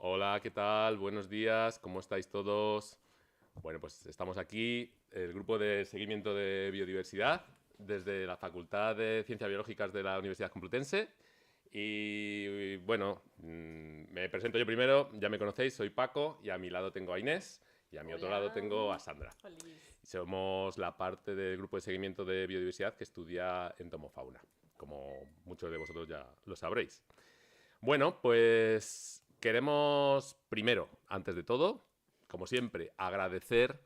Hola, ¿qué tal? Buenos días, ¿cómo estáis todos? Bueno, pues estamos aquí, el grupo de seguimiento de biodiversidad, desde la Facultad de Ciencias Biológicas de la Universidad Complutense. Y bueno, me presento yo primero, ya me conocéis, soy Paco, y a mi lado tengo a Inés, y a mi otro lado Hola. tengo a Sandra. Feliz. Somos la parte del grupo de seguimiento de biodiversidad que estudia entomofauna, como muchos de vosotros ya lo sabréis. Bueno, pues queremos primero, antes de todo, como siempre, agradecer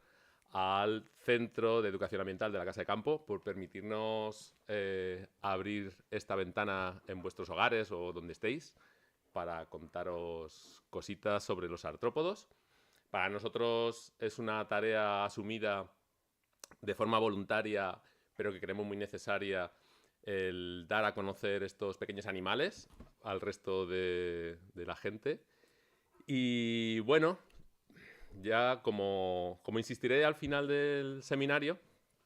al Centro de Educación Ambiental de la Casa de Campo por permitirnos abrir esta ventana en vuestros hogares o donde estéis para contaros cositas sobre los artrópodos. Para nosotros es una tarea asumida de forma voluntaria, pero que creemos muy necesaria, el dar a conocer estos pequeños animales al resto de la gente. Y bueno, ya como insistiré al final del seminario,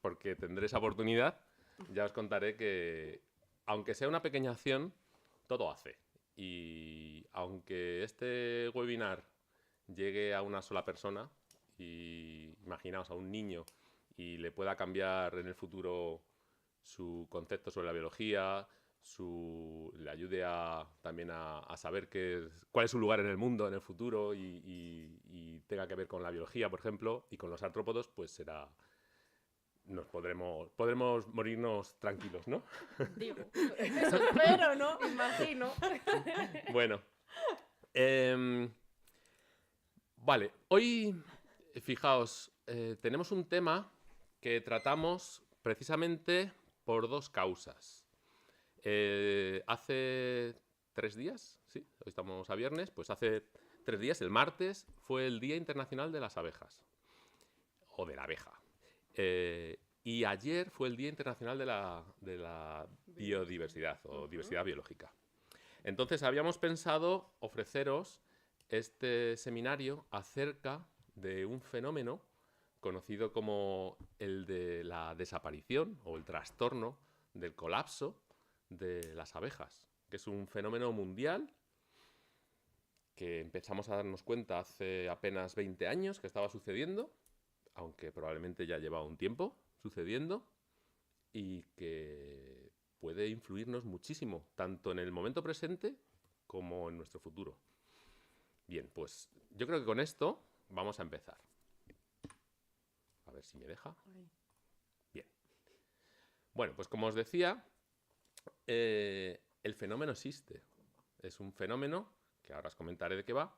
porque tendré esa oportunidad, ya os contaré que, aunque sea una pequeña acción, todo hace. Y aunque este webinar llegue a una sola persona, y imaginaos a un niño, y le pueda cambiar en el futuro su concepto sobre la biología, le ayude también a saber cuál es su lugar en el mundo en el futuro y tenga que ver con la biología, por ejemplo, y con los artrópodos, pues podremos morirnos tranquilos, ¿no? Digo, eso espero, ¿no? Imagino. Bueno, em, vale, hoy, fijaos, tenemos un tema que tratamos precisamente por dos causas. Hace 3 días, sí, hoy estamos a viernes, pues hace 3 días, el martes, fue el Día Internacional de las Abejas, o de la abeja. Y ayer fue el Día Internacional de la Biodiversidad. Biodiversidad o diversidad biológica. Entonces habíamos pensado ofreceros este seminario acerca de un fenómeno conocido como el de la desaparición o el trastorno del colapso de las abejas, que es un fenómeno mundial que empezamos a darnos cuenta hace apenas 20 años que estaba sucediendo, aunque probablemente ya lleva un tiempo sucediendo, y que puede influirnos muchísimo, tanto en el momento presente como en nuestro futuro. Bien, pues yo creo que con esto vamos a empezar. A ver si me deja. Ay. Bien. Bueno, pues como os decía, el fenómeno existe. Es un fenómeno que ahora os comentaré de qué va,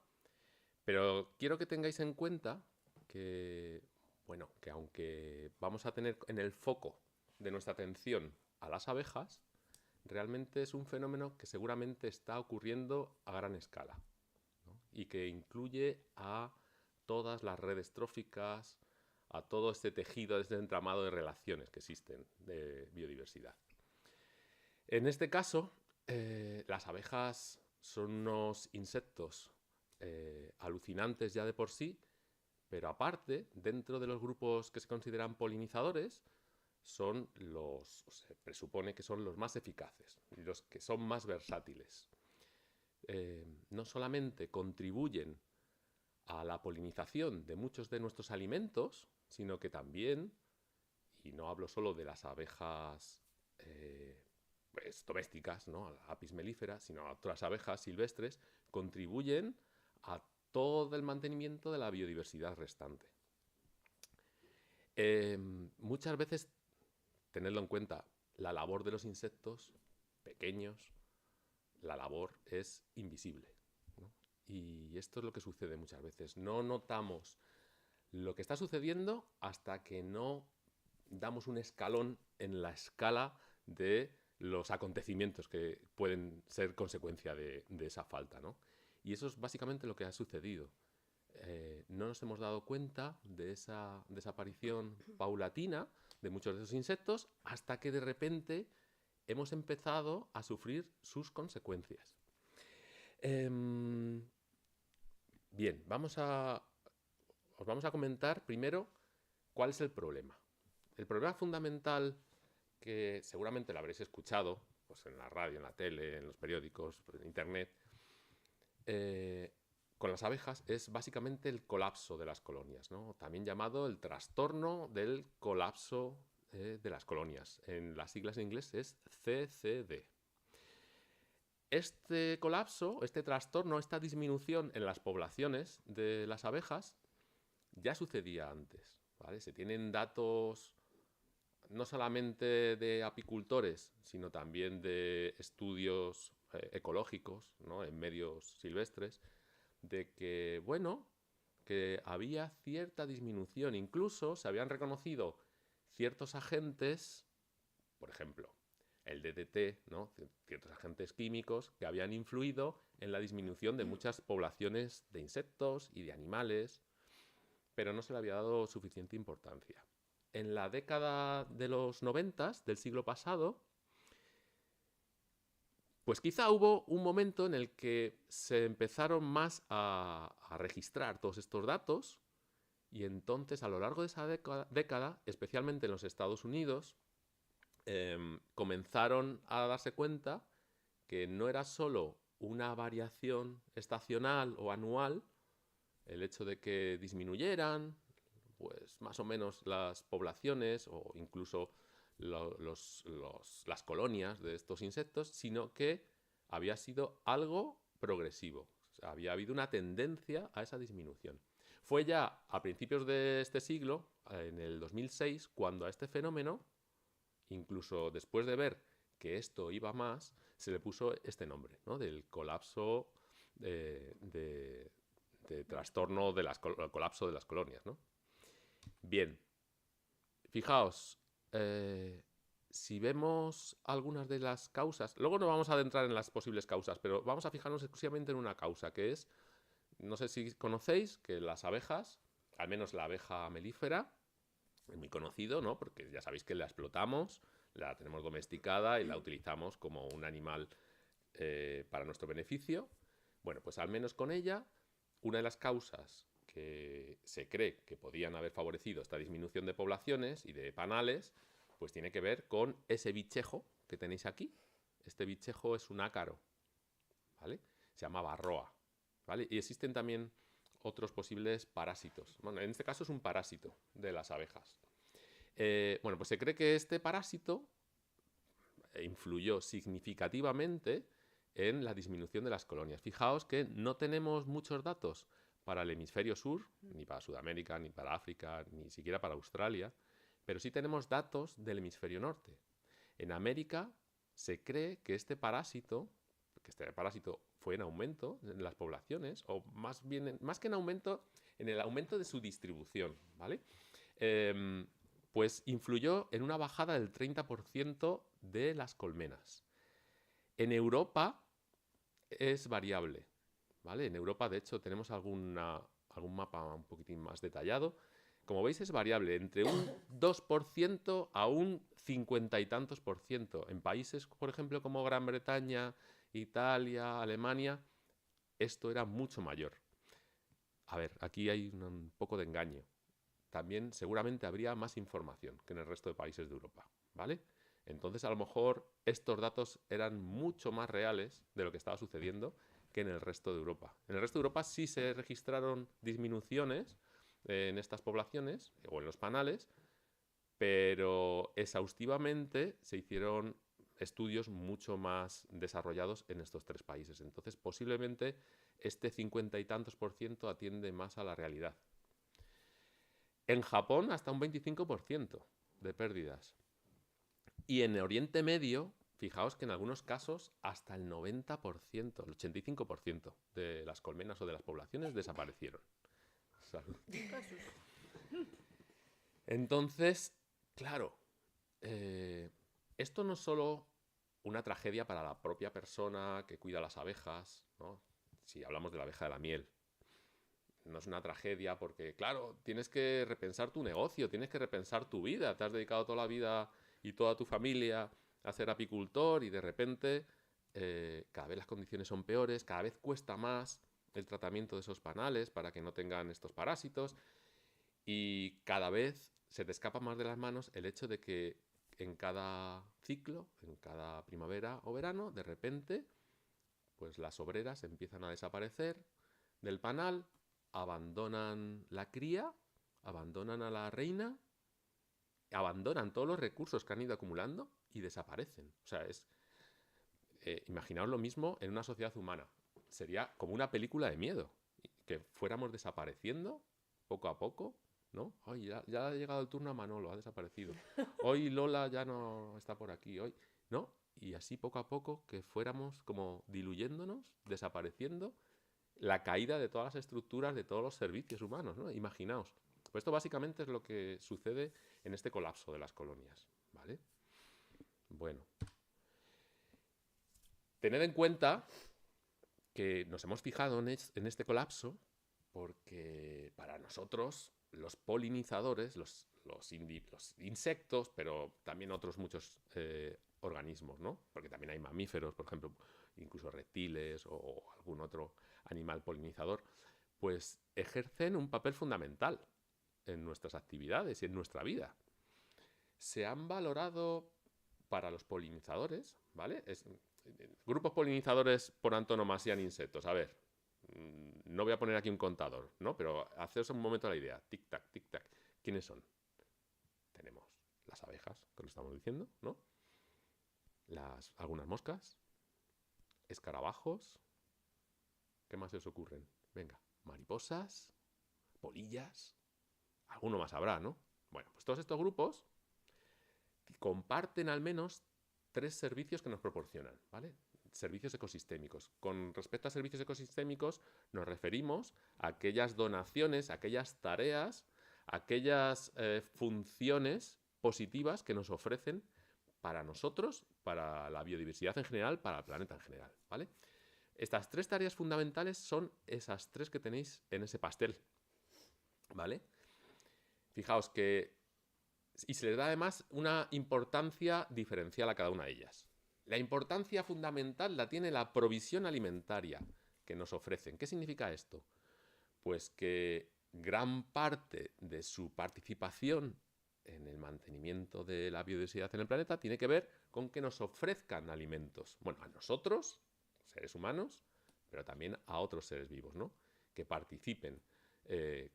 pero quiero que tengáis en cuenta que, bueno, que aunque vamos a tener en el foco de nuestra atención a las abejas, realmente es un fenómeno que seguramente está ocurriendo a gran escala, ¿no? Y que incluye a todas las redes tróficas, a todo este tejido, este entramado de relaciones que existen de biodiversidad. En este caso, las abejas son unos insectos alucinantes ya de por sí, pero aparte, dentro de los grupos que se consideran polinizadores, se presupone que son los más eficaces y los que son más versátiles. No solamente contribuyen a la polinización de muchos de nuestros alimentos, sino que también, y no hablo solo de las abejas pues, domésticas, ¿no? Apis mellifera, sino a otras abejas silvestres, contribuyen a todo el mantenimiento de la biodiversidad restante. Muchas veces, tenedlo en cuenta, la labor de los insectos pequeños, la labor es invisible, ¿no? Y esto es lo que sucede muchas veces. No notamos lo que está sucediendo hasta que no damos un escalón en la escala de los acontecimientos que pueden ser consecuencia de esa falta, ¿no? Y eso es básicamente lo que ha sucedido. No nos hemos dado cuenta de esa desaparición paulatina de muchos de esos insectos hasta que de repente hemos empezado a sufrir sus consecuencias. Eh, Bien, os vamos a comentar primero cuál es el problema. El problema fundamental, que seguramente lo habréis escuchado pues en la radio, en la tele, en los periódicos, en internet, con las abejas es básicamente el colapso de las colonias, ¿no? También llamado el trastorno del colapso de las colonias. En las siglas en inglés es CCD. Este colapso, este trastorno, esta disminución en las poblaciones de las abejas ya sucedía antes, ¿vale? Se tienen datos no solamente de apicultores, sino también de estudios ecológicos, ¿no? En medios silvestres, de que, bueno, que había cierta disminución. Incluso se habían reconocido ciertos agentes, por ejemplo, el DDT, ¿no? Ciertos agentes químicos que habían influido en la disminución de muchas poblaciones de insectos y de animales, pero no se le había dado suficiente importancia. En la década de los 90 del siglo pasado, pues quizá hubo un momento en el que se empezaron más a registrar todos estos datos y entonces a lo largo de esa década, especialmente en los Estados Unidos, comenzaron a darse cuenta que no era solo una variación estacional o anual, el hecho de que disminuyeran pues más o menos las poblaciones o incluso las colonias de estos insectos, sino que había sido algo progresivo. O sea, había habido una tendencia a esa disminución. Fue ya a principios de este siglo, en el 2006, cuando a este fenómeno, incluso después de ver que esto iba más, se le puso este nombre, ¿no? Del colapso de trastorno de colapso de las colonias, ¿no? Bien, fijaos, si vemos algunas de las causas, luego no vamos a adentrar en las posibles causas, pero vamos a fijarnos exclusivamente en una causa, que es, no sé si conocéis, que las abejas, al menos la abeja melífera, es muy conocido, ¿no? Porque ya sabéis que la explotamos, la tenemos domesticada y la utilizamos como un animal para nuestro beneficio. Bueno, pues al menos con ella, una de las causas que se cree que podían haber favorecido esta disminución de poblaciones y de panales, pues tiene que ver con ese bichejo que tenéis aquí. Este bichejo es un ácaro, ¿vale? Se llama varroa, ¿vale? Y existen también otros posibles parásitos. Bueno, en este caso es un parásito de las abejas. Bueno, pues se cree que este parásito influyó significativamente en la disminución de las colonias. Fijaos que no tenemos muchos datos para el hemisferio sur, ni para Sudamérica, ni para África, ni siquiera para Australia, pero sí tenemos datos del hemisferio norte. En América se cree que este parásito fue en aumento en las poblaciones, o más bien, más que en aumento, en el aumento de su distribución, ¿vale? Pues influyó en una bajada del 30% de las colmenas. En Europa es variable, ¿vale? En Europa, de hecho, tenemos algún mapa un poquitín más detallado. Como veis, es variable, entre un 2% a un 50 y tantos por ciento. En países, por ejemplo, como Gran Bretaña, Italia, Alemania, esto era mucho mayor. A ver, aquí hay un poco de engaño. También seguramente habría más información que en el resto de países de Europa, ¿vale? Entonces, a lo mejor estos datos eran mucho más reales de lo que estaba sucediendo que en el resto de Europa. En el resto de Europa sí se registraron disminuciones en estas poblaciones o en los panales, pero exhaustivamente se hicieron estudios mucho más desarrollados en estos tres países. Entonces, posiblemente este 50 y tantos por ciento atiende más a la realidad. En Japón, hasta un 25% de pérdidas. Y en Oriente Medio, fijaos que en algunos casos hasta el 90%, el 85% de las colmenas o de las poblaciones desaparecieron. Salud. Entonces, claro, esto no es solo una tragedia para la propia persona que cuida las abejas, ¿no? Si hablamos de la abeja de la miel, no es una tragedia porque, claro, tienes que repensar tu negocio, tienes que repensar tu vida. Te has dedicado toda la vida y toda tu familia a ser apicultor y de repente cada vez las condiciones son peores, cada vez cuesta más el tratamiento de esos panales para que no tengan estos parásitos y cada vez se te escapa más de las manos el hecho de que en cada ciclo, en cada primavera o verano, de repente, pues las obreras empiezan a desaparecer, del panal, abandonan la cría, abandonan a la reina, abandonan todos los recursos que han ido acumulando y desaparecen. O sea, imaginaos lo mismo en una sociedad humana. Sería como una película de miedo, que fuéramos desapareciendo poco a poco, ¿no? Hoy ya ha llegado el turno a Manolo, ha desaparecido. Hoy Lola ya no está por aquí, hoy, ¿no? Y así poco a poco que fuéramos como diluyéndonos, desapareciendo, la caída de todas las estructuras, de todos los servicios humanos, ¿no? Imaginaos. Pues esto básicamente es lo que sucede en este colapso de las colonias, ¿vale? Bueno. Tened en cuenta que nos hemos fijado en este colapso porque para nosotros los polinizadores, los insectos, pero también otros muchos organismos, ¿no? Porque también hay mamíferos, por ejemplo, incluso reptiles o algún otro animal polinizador, pues ejercen un papel fundamental en nuestras actividades y en nuestra vida. Se han valorado para los polinizadores, ¿vale? Grupos polinizadores por antonomasia en insectos. A ver, no voy a poner aquí un contador, ¿no? Pero haceos un momento la idea. Tic-tac, tic-tac. ¿Quiénes son? Tenemos las abejas, que lo estamos diciendo, ¿no? Algunas moscas, escarabajos. ¿Qué más se os ocurren? Venga, mariposas, polillas. Alguno más habrá, ¿no? Bueno, pues todos estos grupos comparten al menos 3 servicios que nos proporcionan, ¿vale? Servicios ecosistémicos. Con respecto a servicios ecosistémicos, nos referimos a aquellas donaciones, a aquellas tareas, a aquellas funciones positivas que nos ofrecen para nosotros, para la biodiversidad en general, para el planeta en general, ¿vale? Estas 3 tareas fundamentales son esas 3 que tenéis en ese pastel, ¿vale? Fijaos que... Y se les da además una importancia diferencial a cada una de ellas. La importancia fundamental la tiene la provisión alimentaria que nos ofrecen. ¿Qué significa esto? Pues que gran parte de su participación en el mantenimiento de la biodiversidad en el planeta tiene que ver con que nos ofrezcan alimentos. Bueno, a nosotros, seres humanos, pero también a otros seres vivos, ¿no? Que participen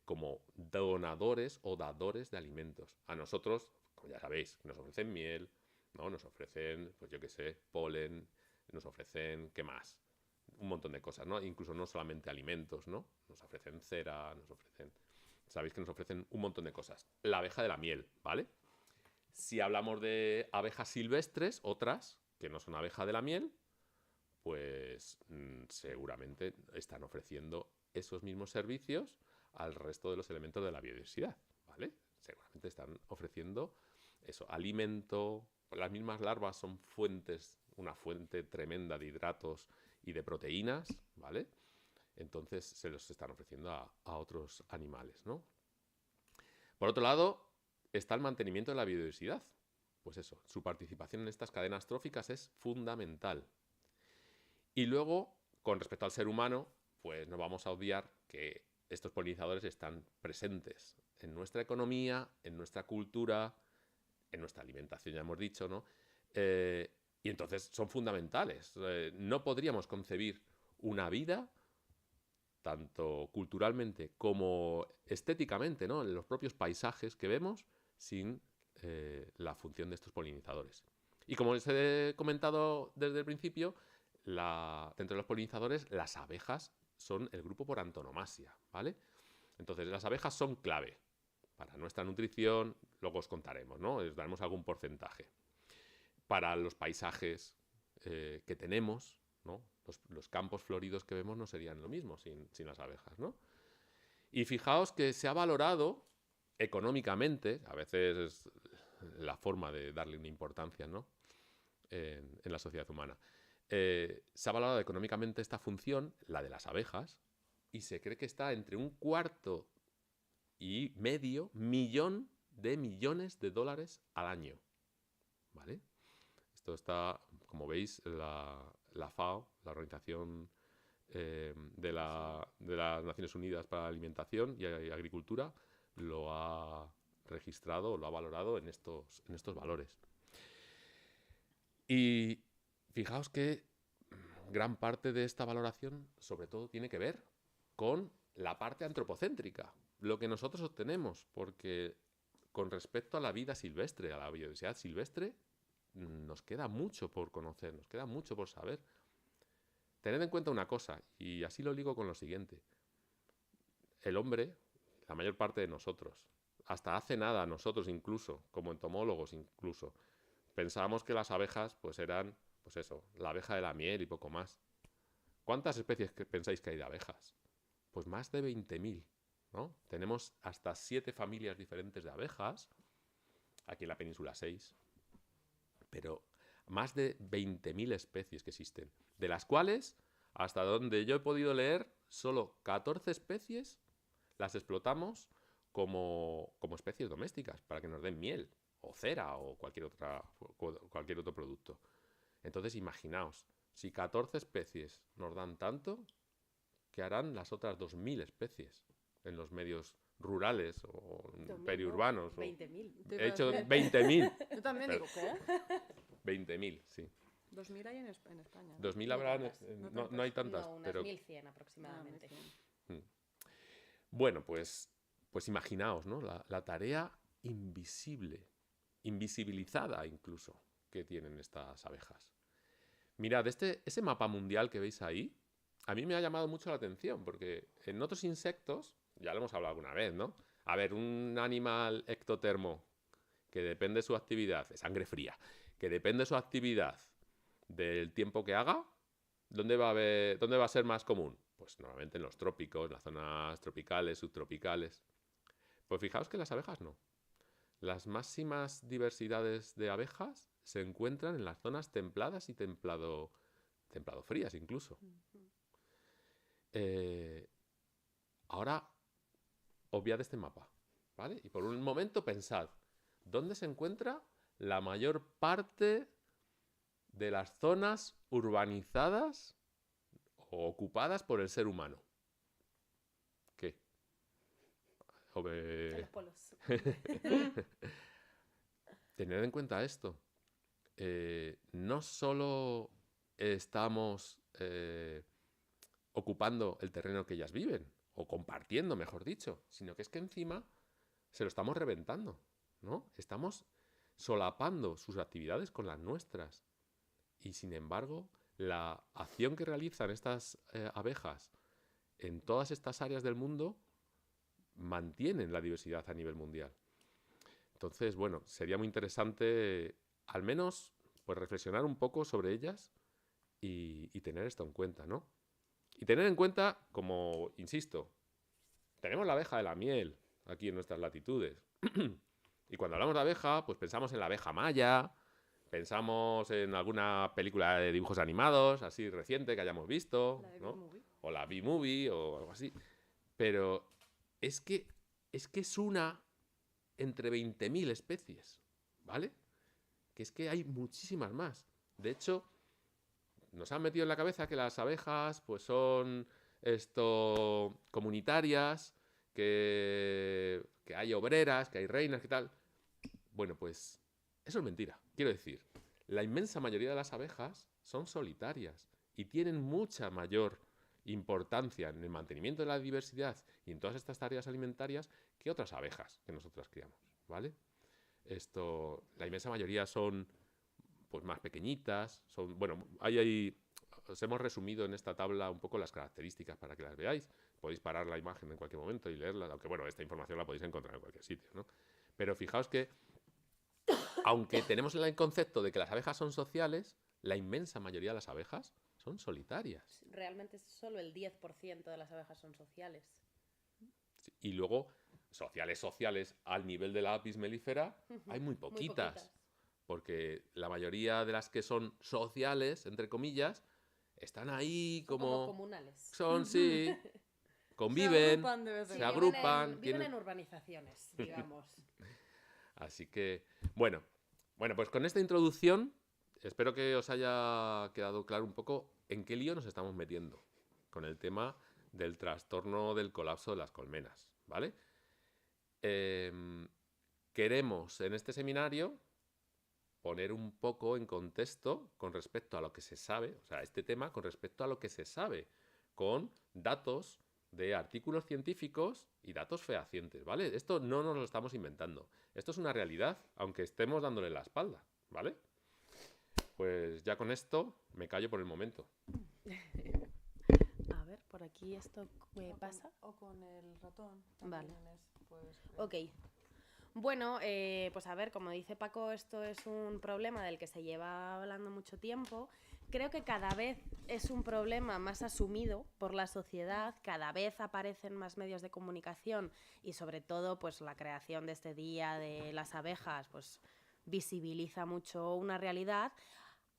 como donadores o dadores de alimentos. A nosotros, como ya sabéis, nos ofrecen miel, ¿no? Nos ofrecen, pues yo qué sé, polen, nos ofrecen, ¿qué más? Un montón de cosas, ¿no? Incluso no solamente alimentos, ¿no? Nos ofrecen cera, nos ofrecen... Sabéis que nos ofrecen un montón de cosas. La abeja de la miel, ¿vale? Si hablamos de abejas silvestres, otras que no son abeja de la miel, pues seguramente están ofreciendo esos mismos servicios al resto de los elementos de la biodiversidad, ¿vale? Seguramente están ofreciendo eso, alimento. Las mismas larvas son una fuente tremenda de hidratos y de proteínas, ¿vale? Entonces se los están ofreciendo a otros animales, ¿no? Por otro lado, está el mantenimiento de la biodiversidad. Pues eso, su participación en estas cadenas tróficas es fundamental. Y luego, con respecto al ser humano, pues no vamos a obviar que estos polinizadores están presentes en nuestra economía, en nuestra cultura, en nuestra alimentación, ya hemos dicho, ¿no? Y entonces son fundamentales. No podríamos concebir una vida, tanto culturalmente como estéticamente, ¿no? En los propios paisajes que vemos, sin la función de estos polinizadores. Y como les he comentado desde el principio, dentro de los polinizadores, las abejas son el grupo por antonomasia, ¿vale? Entonces, las abejas son clave para nuestra nutrición, luego os contaremos, ¿no? Les daremos algún porcentaje. Para los paisajes que tenemos, ¿no? Los campos floridos que vemos no serían lo mismo sin las abejas, ¿no? Y fijaos que se ha valorado económicamente, a veces es la forma de darle una importancia, ¿no? En la sociedad humana. Se ha valorado económicamente esta función, la de las abejas, y se cree que está entre 1,25 millón de millones de dólares al año, ¿vale? Esto está, como veis, la FAO, la Organización de las Naciones Unidas para la Alimentación y Agricultura, lo ha registrado, lo ha valorado en estos valores. Y fijaos que gran parte de esta valoración, sobre todo, tiene que ver con la parte antropocéntrica, lo que nosotros obtenemos, porque con respecto a la vida silvestre, a la biodiversidad silvestre, nos queda mucho por conocer, nos queda mucho por saber. Tened en cuenta una cosa, y así lo ligo con lo siguiente. El hombre, la mayor parte de nosotros, hasta hace nada nosotros incluso, como entomólogos incluso, pensábamos que las abejas pues eran, pues eso, la abeja de la miel y poco más. ¿Cuántas especies pensáis que hay de abejas? Pues más de 20.000, ¿no? Tenemos hasta 7 familias diferentes de abejas, aquí en la península 6, pero más de 20.000 especies que existen, de las cuales, hasta donde yo he podido leer, solo 14 especies las explotamos como especies domésticas, para que nos den miel, o cera, o cualquier otro producto. Entonces, imaginaos, si 14 especies nos dan tanto, ¿qué harán las otras 2.000 especies en los medios rurales o periurbanos? 20.000. He hecho 20.000. Yo también digo, ¿qué? 20.000, sí. 2.000 hay en España, ¿no? 2.000 No habrá, tantas, no hay tantas, No, unas pero 1.100 aproximadamente. bueno, pues imaginaos, ¿no? La tarea invisible, invisibilizada incluso, que tienen estas abejas. Mirad, ese mapa mundial que veis ahí, a mí me ha llamado mucho la atención, porque en otros insectos, ya lo hemos hablado alguna vez, ¿no? A ver, un animal ectotermo que depende de su actividad, de sangre fría, que depende de su actividad del tiempo que haga, ¿dónde va a ser más común? Pues normalmente en los trópicos, en las zonas tropicales, subtropicales. Pues fijaos que las abejas no. Las máximas diversidades de abejas se encuentran en las zonas templadas y templado frías incluso. Ahora, obviad este mapa, ¿vale? Y por un momento pensad, ¿dónde se encuentra la mayor parte de las zonas urbanizadas o ocupadas por el ser humano? ¿Qué? En los polos. Tened en cuenta esto. No solo estamos ocupando el terreno que ellas viven, o compartiendo, mejor dicho, sino que es que encima se lo estamos reventando, ¿no? Estamos solapando sus actividades con las nuestras. Y sin embargo, la acción que realizan estas abejas en todas estas áreas del mundo mantienen la diversidad a nivel mundial. Entonces, bueno, sería muy interesante al menos pues reflexionar un poco sobre ellas y tener esto en cuenta, ¿no? Y tener en cuenta, como insisto, tenemos la abeja de la miel aquí en nuestras latitudes. Y cuando hablamos de abeja, pues pensamos en la abeja maya, pensamos en alguna película de dibujos animados, así reciente que hayamos visto, ¿no? O la B-Movie o algo así. Pero es que es una entre 20.000 especies, ¿vale? Que es que hay muchísimas más. De hecho, nos han metido en la cabeza que las abejas pues son comunitarias, que hay obreras, que hay reinas, que tal. Bueno, pues eso es mentira. Quiero decir, la inmensa mayoría de las abejas son solitarias y tienen mucha mayor importancia en el mantenimiento de la diversidad y en todas estas tareas alimentarias que otras abejas que nosotros criamos, ¿vale? La inmensa mayoría son pues más pequeñitas, bueno, os hemos resumido en esta tabla un poco las características para que las veáis. Podéis parar la imagen en cualquier momento y leerla, aunque bueno, esta información la podéis encontrar en cualquier sitio, ¿no? Pero fijaos que, aunque tenemos el concepto de que las abejas son sociales, la inmensa mayoría de las abejas son solitarias. Realmente solo el 10% de las abejas son sociales. Y luego, sociales al nivel de la apis mellifera, hay muy poquitas. Porque la mayoría de las que son sociales, entre comillas, están ahí como comunales. Son, sí, conviven, se agrupan. Viven en urbanizaciones, digamos. Así que, bueno, pues con esta introducción, espero que os haya quedado claro un poco en qué lío nos estamos metiendo con el tema del trastorno del colapso de las colmenas, ¿vale? Queremos en este seminario poner un poco en contexto con respecto a lo que se sabe, o sea, este tema con respecto a lo que se sabe, con datos de artículos científicos y datos fehacientes, ¿vale? Esto no nos lo estamos inventando. Esto es una realidad, aunque estemos dándole la espalda, ¿vale? Pues ya con esto me callo por el momento. A ver, por aquí esto ¿qué pasa? O con el ratón. Vale. Pues, Ok. Bueno, pues a ver, como dice Paco, esto es un problema del que se lleva hablando mucho tiempo. Creo que cada vez es un problema más asumido por la sociedad, cada vez aparecen más medios de comunicación y sobre todo pues la creación de este día de las abejas pues visibiliza mucho una realidad.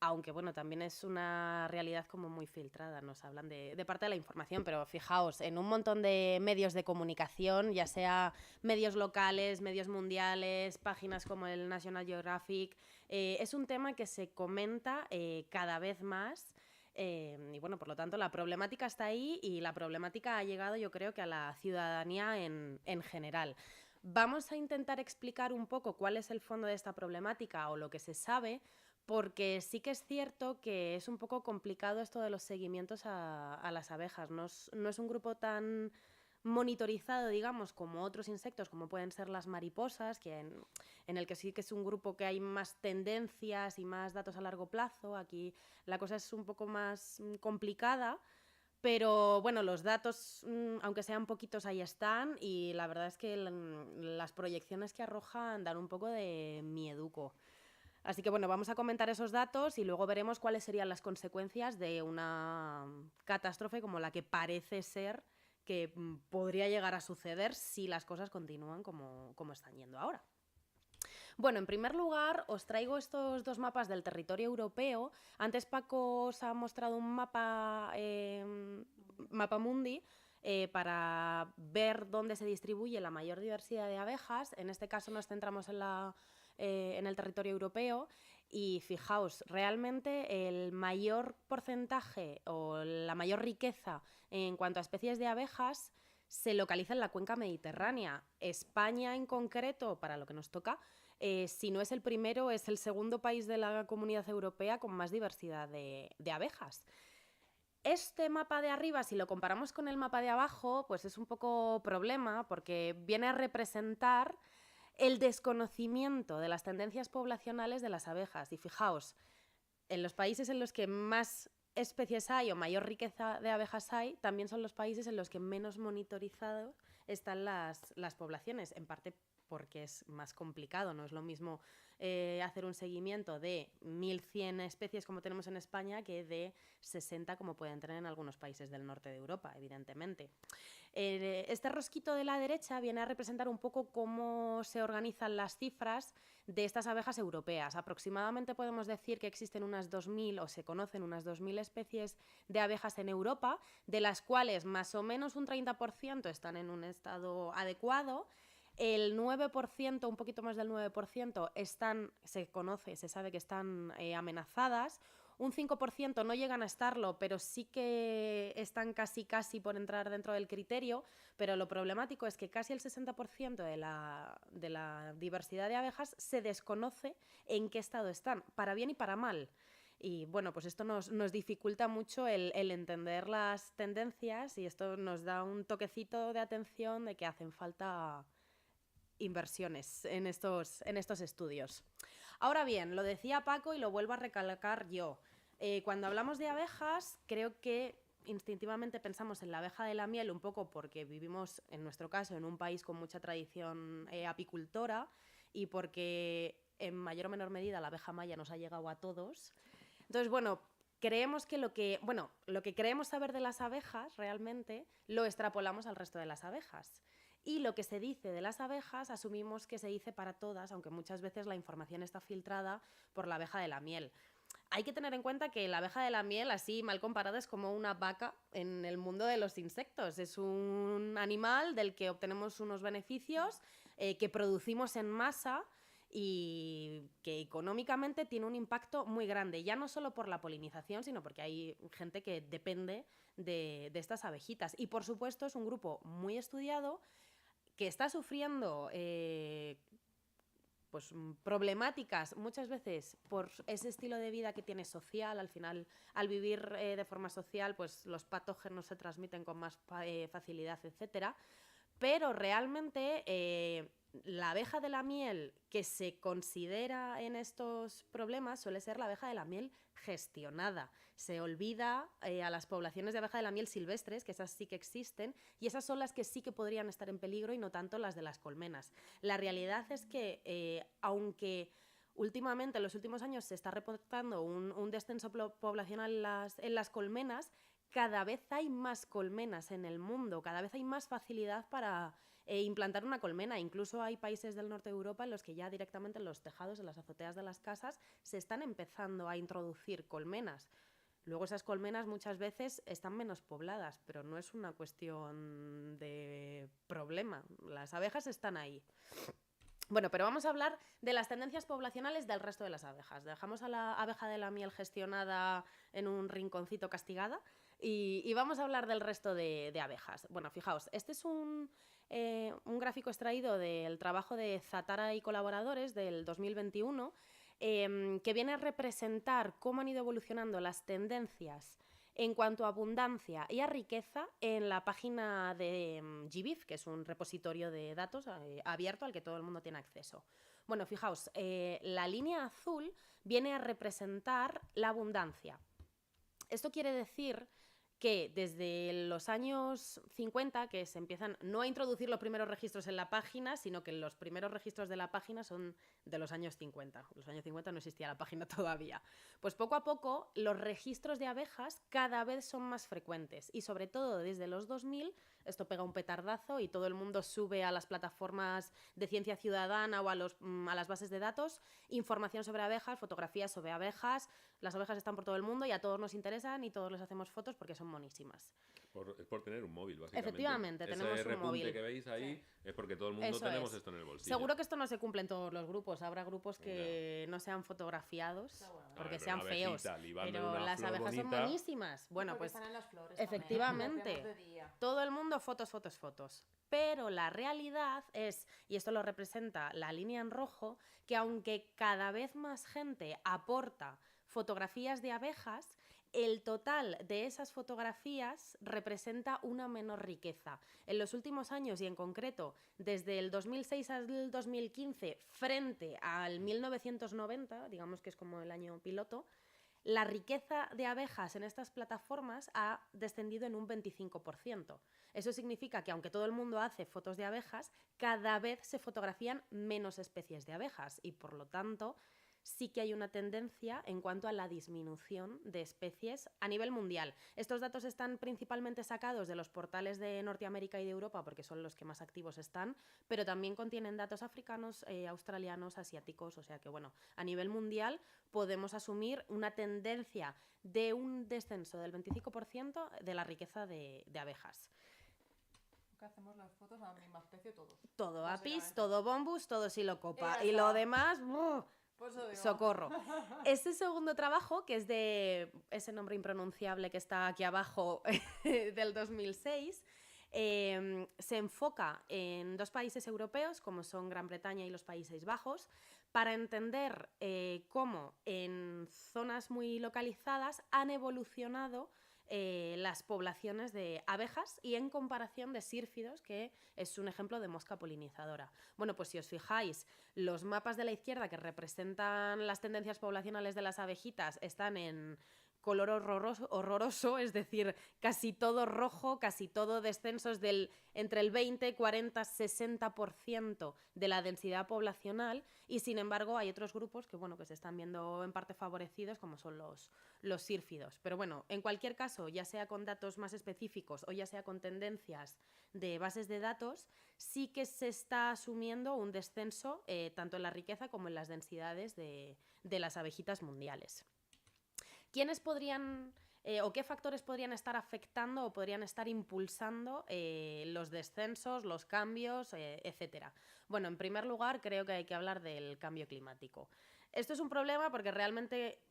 Aunque, bueno, también es una realidad como muy filtrada, nos hablan de parte de la información, pero fijaos, en un montón de medios de comunicación, ya sea medios locales, medios mundiales, páginas como el National Geographic, es un tema que se comenta cada vez más. Y bueno, por lo tanto, la problemática está ahí y la problemática ha llegado, yo creo, que a la ciudadanía en general. Vamos a intentar explicar un poco cuál es el fondo de esta problemática o lo que se sabe, porque sí que es cierto que es un poco complicado esto de los seguimientos a las abejas. No es un grupo tan monitorizado, digamos, como otros insectos, como pueden ser las mariposas, que en el que sí que es un grupo que hay más tendencias y más datos a largo plazo. Aquí la cosa es un poco más complicada. Pero bueno, los datos, aunque sean poquitos, ahí están y la verdad es que las proyecciones que arrojan dan un poco de mieduco. Así que bueno, vamos a comentar esos datos y luego veremos cuáles serían las consecuencias de una catástrofe como la que parece ser que podría llegar a suceder si las cosas continúan como están yendo ahora. Bueno, en primer lugar, os traigo estos dos mapas del territorio europeo. Antes Paco os ha mostrado un mapa, mapa mundi, para ver dónde se distribuye la mayor diversidad de abejas. En este caso nos centramos en el territorio europeo y fijaos, realmente el mayor porcentaje o la mayor riqueza en cuanto a especies de abejas se localiza en la cuenca mediterránea. España en concreto, para lo que nos toca, si no es el primero, es el segundo país de la Comunidad Europea con más diversidad de abejas. Este mapa de arriba, si lo comparamos con el mapa de abajo, pues es un poco problema porque viene a representar el desconocimiento de las tendencias poblacionales de las abejas. Y fijaos, en los países en los que más especies hay o mayor riqueza de abejas hay, también son los países en los que menos monitorizados están las poblaciones, en parte porque es más complicado, no es lo mismo hacer un seguimiento de 1.100 especies como tenemos en España que de 60 como pueden tener en algunos países del norte de Europa, evidentemente. Este rosquito de la derecha viene a representar un poco cómo se organizan las cifras de estas abejas europeas. Aproximadamente podemos decir que existen unas 2.000 o se conocen unas 2.000 especies de abejas en Europa, de las cuales más o menos un 30% están en un estado adecuado. El 9%, un poquito más del 9%, se sabe que están amenazadas. Un 5% no llegan a estarlo, pero sí que están casi por entrar dentro del criterio. Pero lo problemático es que casi el 60% de la diversidad de abejas se desconoce en qué estado están, para bien y para mal. Y bueno, pues esto nos dificulta mucho el entender las tendencias y esto nos da un toquecito de atención de que hacen falta inversiones en estos estudios. Ahora bien, lo decía Paco y lo vuelvo a recalcar yo. Cuando hablamos de abejas, creo que instintivamente pensamos en la abeja de la miel un poco porque vivimos, en nuestro caso, en un país con mucha tradición apicultora y porque en mayor o menor medida la abeja maya nos ha llegado a todos. Entonces, bueno, creemos que lo que creemos saber de las abejas realmente lo extrapolamos al resto de las abejas. Y lo que se dice de las abejas asumimos que se dice para todas, aunque muchas veces la información está filtrada por la abeja de la miel. Hay que tener en cuenta que la abeja de la miel, así mal comparada, es como una vaca en el mundo de los insectos. Es un animal del que obtenemos unos beneficios que producimos en masa y que económicamente tiene un impacto muy grande, ya no solo por la polinización, sino porque hay gente que depende de estas abejitas. Y por supuesto es un grupo muy estudiado que está sufriendo pues, problemáticas muchas veces por ese estilo de vida que tiene social. Al final, al vivir de forma social, pues los patógenos se transmiten con más facilidad, etcétera. Pero realmente la abeja de la miel que se considera en estos problemas suele ser la abeja de la miel gestionada. Se olvida a las poblaciones de abeja de la miel silvestres, que esas sí que existen, y esas son las que sí que podrían estar en peligro y no tanto las de las colmenas. La realidad es que, aunque últimamente, en los últimos años, se está reportando un descenso poblacional en las colmenas, cada vez hay más colmenas en el mundo, cada vez hay más facilidad para implantar una colmena. Incluso hay países del norte de Europa en los que ya directamente en los tejados, en las azoteas de las casas, se están empezando a introducir colmenas. Luego esas colmenas muchas veces están menos pobladas, pero no es una cuestión de problema. Las abejas están ahí. Bueno, pero vamos a hablar de las tendencias poblacionales del resto de las abejas. Dejamos a la abeja de la miel gestionada en un rinconcito castigada y vamos a hablar del resto de abejas. Bueno, fijaos, este es un gráfico extraído del trabajo de Zatara y colaboradores del 2021, que viene a representar cómo han ido evolucionando las tendencias en cuanto a abundancia y a riqueza en la página de GBIF, que es un repositorio de datos abierto al que todo el mundo tiene acceso. Bueno, fijaos, la línea azul viene a representar la abundancia. Esto quiere decir que desde los años 50, que se empiezan no a introducir los primeros registros en la página, sino que los primeros registros de la página son de los años 50. Los años 50 no existía la página todavía. Pues poco a poco los registros de abejas cada vez son más frecuentes y sobre todo desde los 2000 esto pega un petardazo y todo el mundo sube a las plataformas de ciencia ciudadana o a las bases de datos información sobre abejas, fotografías sobre abejas. Las abejas están por todo el mundo y a todos nos interesan y todos les hacemos fotos porque son monísimas. Es por tener un móvil, básicamente. Efectivamente, tenemos un móvil. Ese repunte que veis ahí es porque todo el mundo tenemos esto en el bolsillo. Seguro que esto no se cumple en todos los grupos. Habrá grupos que no sean fotografiados porque sean feos. Pero las abejas son monísimas. Bueno, pues están en las flores efectivamente. Todo el mundo fotos, fotos, fotos. Pero la realidad es, y esto lo representa la línea en rojo, que aunque cada vez más gente aporta fotografías de abejas, el total de esas fotografías representa una menor riqueza. En los últimos años, y en concreto desde el 2006 al 2015, frente al 1990, digamos que es como el año piloto, la riqueza de abejas en estas plataformas ha descendido en un 25%. Eso significa que aunque todo el mundo hace fotos de abejas, cada vez se fotografían menos especies de abejas y por lo tanto sí que hay una tendencia en cuanto a la disminución de especies a nivel mundial. Estos datos están principalmente sacados de los portales de Norteamérica y de Europa porque son los que más activos están, pero también contienen datos africanos, australianos, asiáticos, o sea que bueno, a nivel mundial podemos asumir una tendencia de un descenso del 25% de la riqueza de abejas. Que hacemos las fotos a la misma especie todos. Todo apis, todo bombus, todo silocopa y está. lo demás... Por eso digo. Socorro. Este segundo trabajo, que es de ese nombre impronunciable que está aquí abajo del 2006, se enfoca en dos países europeos, como son Gran Bretaña y los Países Bajos, para entender cómo en zonas muy localizadas han evolucionado las poblaciones de abejas y en comparación de sírfidos, que es un ejemplo de mosca polinizadora. Bueno, pues si os fijáis, los mapas de la izquierda que representan las tendencias poblacionales de las abejitas están en color horroroso, es decir, casi todo rojo, casi todo descensos entre el 20, 40, 60% de la densidad poblacional y sin embargo hay otros grupos que, bueno, que se están viendo en parte favorecidos como son los sírfidos. Pero bueno, en cualquier caso, ya sea con datos más específicos o ya sea con tendencias de bases de datos, sí que se está asumiendo un descenso tanto en la riqueza como en las densidades de las abejitas mundiales. ¿Quiénes podrían o qué factores podrían estar afectando o podrían estar impulsando los descensos, los cambios, etcétera? Bueno, en primer lugar, creo que hay que hablar del cambio climático. Esto es un problema porque realmente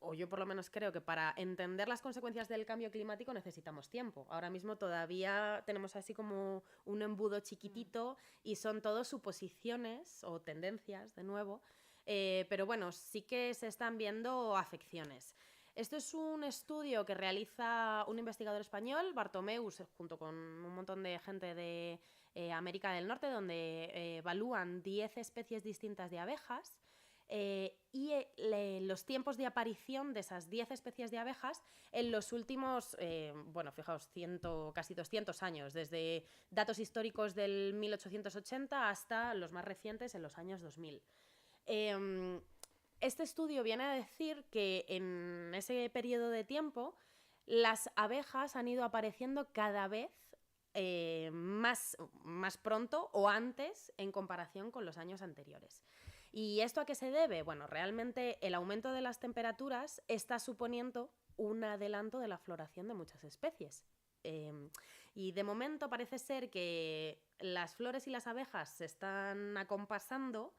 o yo por lo menos creo que para entender las consecuencias del cambio climático necesitamos tiempo. Ahora mismo todavía tenemos así como un embudo chiquitito y son todo suposiciones o tendencias, de nuevo, pero bueno, sí que se están viendo afecciones. Esto es un estudio que realiza un investigador español, Bartomeus, junto con un montón de gente de América del Norte, donde evalúan 10 especies distintas de abejas los tiempos de aparición de esas 10 especies de abejas en los últimos, bueno, fijaos, casi 200 años, desde datos históricos del 1880 hasta los más recientes en los años 2000. Este estudio viene a decir que en ese periodo de tiempo las abejas han ido apareciendo cada vez más pronto o antes en comparación con los años anteriores. ¿Y esto a qué se debe? Bueno, realmente el aumento de las temperaturas está suponiendo un adelanto de la floración de muchas especies. Y de momento parece ser que las flores y las abejas se están acompasando,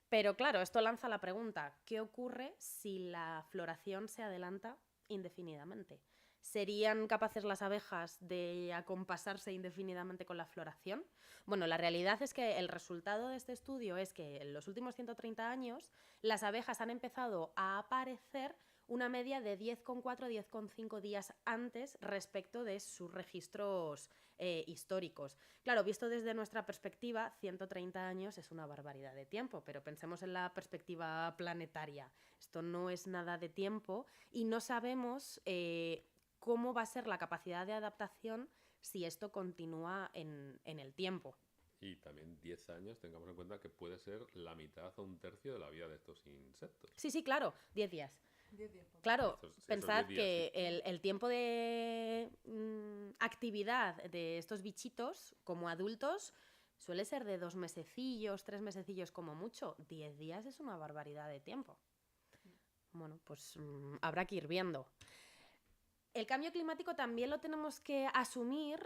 pero claro, esto lanza la pregunta, ¿qué ocurre si la floración se adelanta indefinidamente? ¿Serían capaces las abejas de acompasarse indefinidamente con la floración? Bueno, la realidad es que el resultado de este estudio es que en los últimos 130 años las abejas han empezado a aparecer una media de 10,4-10,5 días antes respecto de sus registros históricos. Claro, visto desde nuestra perspectiva, 130 años es una barbaridad de tiempo, pero pensemos en la perspectiva planetaria. Esto no es nada de tiempo y no sabemos cómo va a ser la capacidad de adaptación si esto continúa en el tiempo. Y también 10 años, tengamos en cuenta que puede ser la mitad o un tercio de la vida de estos insectos. Sí, claro, 10 días. 10 días. Claro, pensad 10 días, que sí. el tiempo de actividad de estos bichitos como adultos suele ser de 2 mesecillos, 3 mesecillos como mucho. 10 días es una barbaridad de tiempo. Bueno, pues habrá que ir viendo. El cambio climático también lo tenemos que asumir,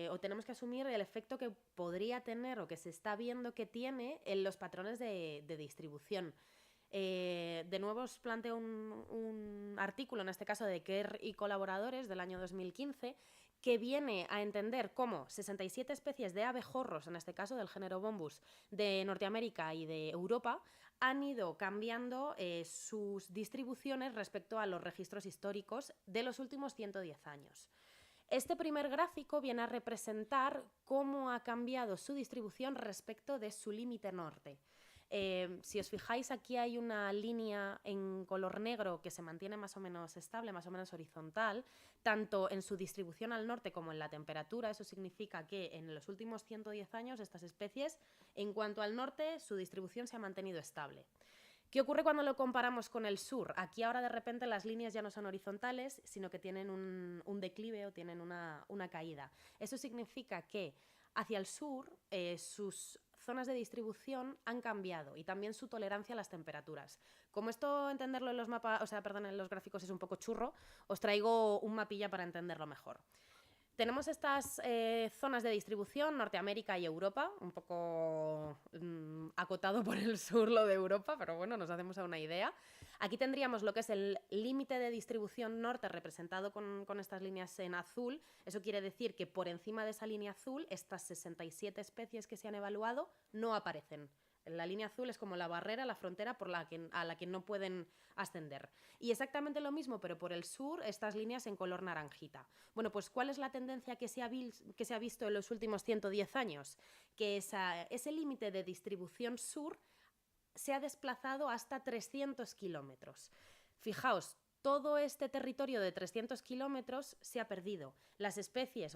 o tenemos que asumir el efecto que podría tener o que se está viendo que tiene en los patrones de distribución. De nuevo os planteo un artículo, en este caso de Kerr y colaboradores, del año 2015, que viene a entender cómo 67 especies de abejorros, en este caso del género Bombus, de Norteamérica y de Europa, han ido cambiando sus distribuciones respecto a los registros históricos de los últimos 110 años. Este primer gráfico viene a representar cómo ha cambiado su distribución respecto de su límite norte. Si os fijáis, aquí hay una línea en color negro que se mantiene más o menos estable, más o menos horizontal, tanto en su distribución al norte como en la temperatura. Eso significa que en los últimos 110 años estas especies, en cuanto al norte, su distribución se ha mantenido estable. ¿Qué ocurre cuando lo comparamos con el sur? Aquí ahora de repente las líneas ya no son horizontales, sino que tienen un declive o tienen una caída. Eso significa que hacia el sur sus zonas de distribución han cambiado y también su tolerancia a las temperaturas. Como esto entenderlo en los mapas, en los gráficos es un poco churro, os traigo un mapilla para entenderlo mejor. Tenemos estas zonas de distribución, Norteamérica y Europa, un poco acotado por el sur lo de Europa, pero bueno, nos hacemos a una idea. Aquí tendríamos lo que es el límite de distribución norte representado con estas líneas en azul. Eso quiere decir que por encima de esa línea azul, estas 67 especies que se han evaluado no aparecen. La línea azul es como la barrera, la frontera a la que no pueden ascender. Y exactamente lo mismo, pero por el sur, estas líneas en color naranjita. Bueno, pues ¿cuál es la tendencia que se ha visto en los últimos 110 años? Que ese límite de distribución sur se ha desplazado hasta 300 kilómetros. Fijaos, todo este territorio de 300 kilómetros se ha perdido. Las especies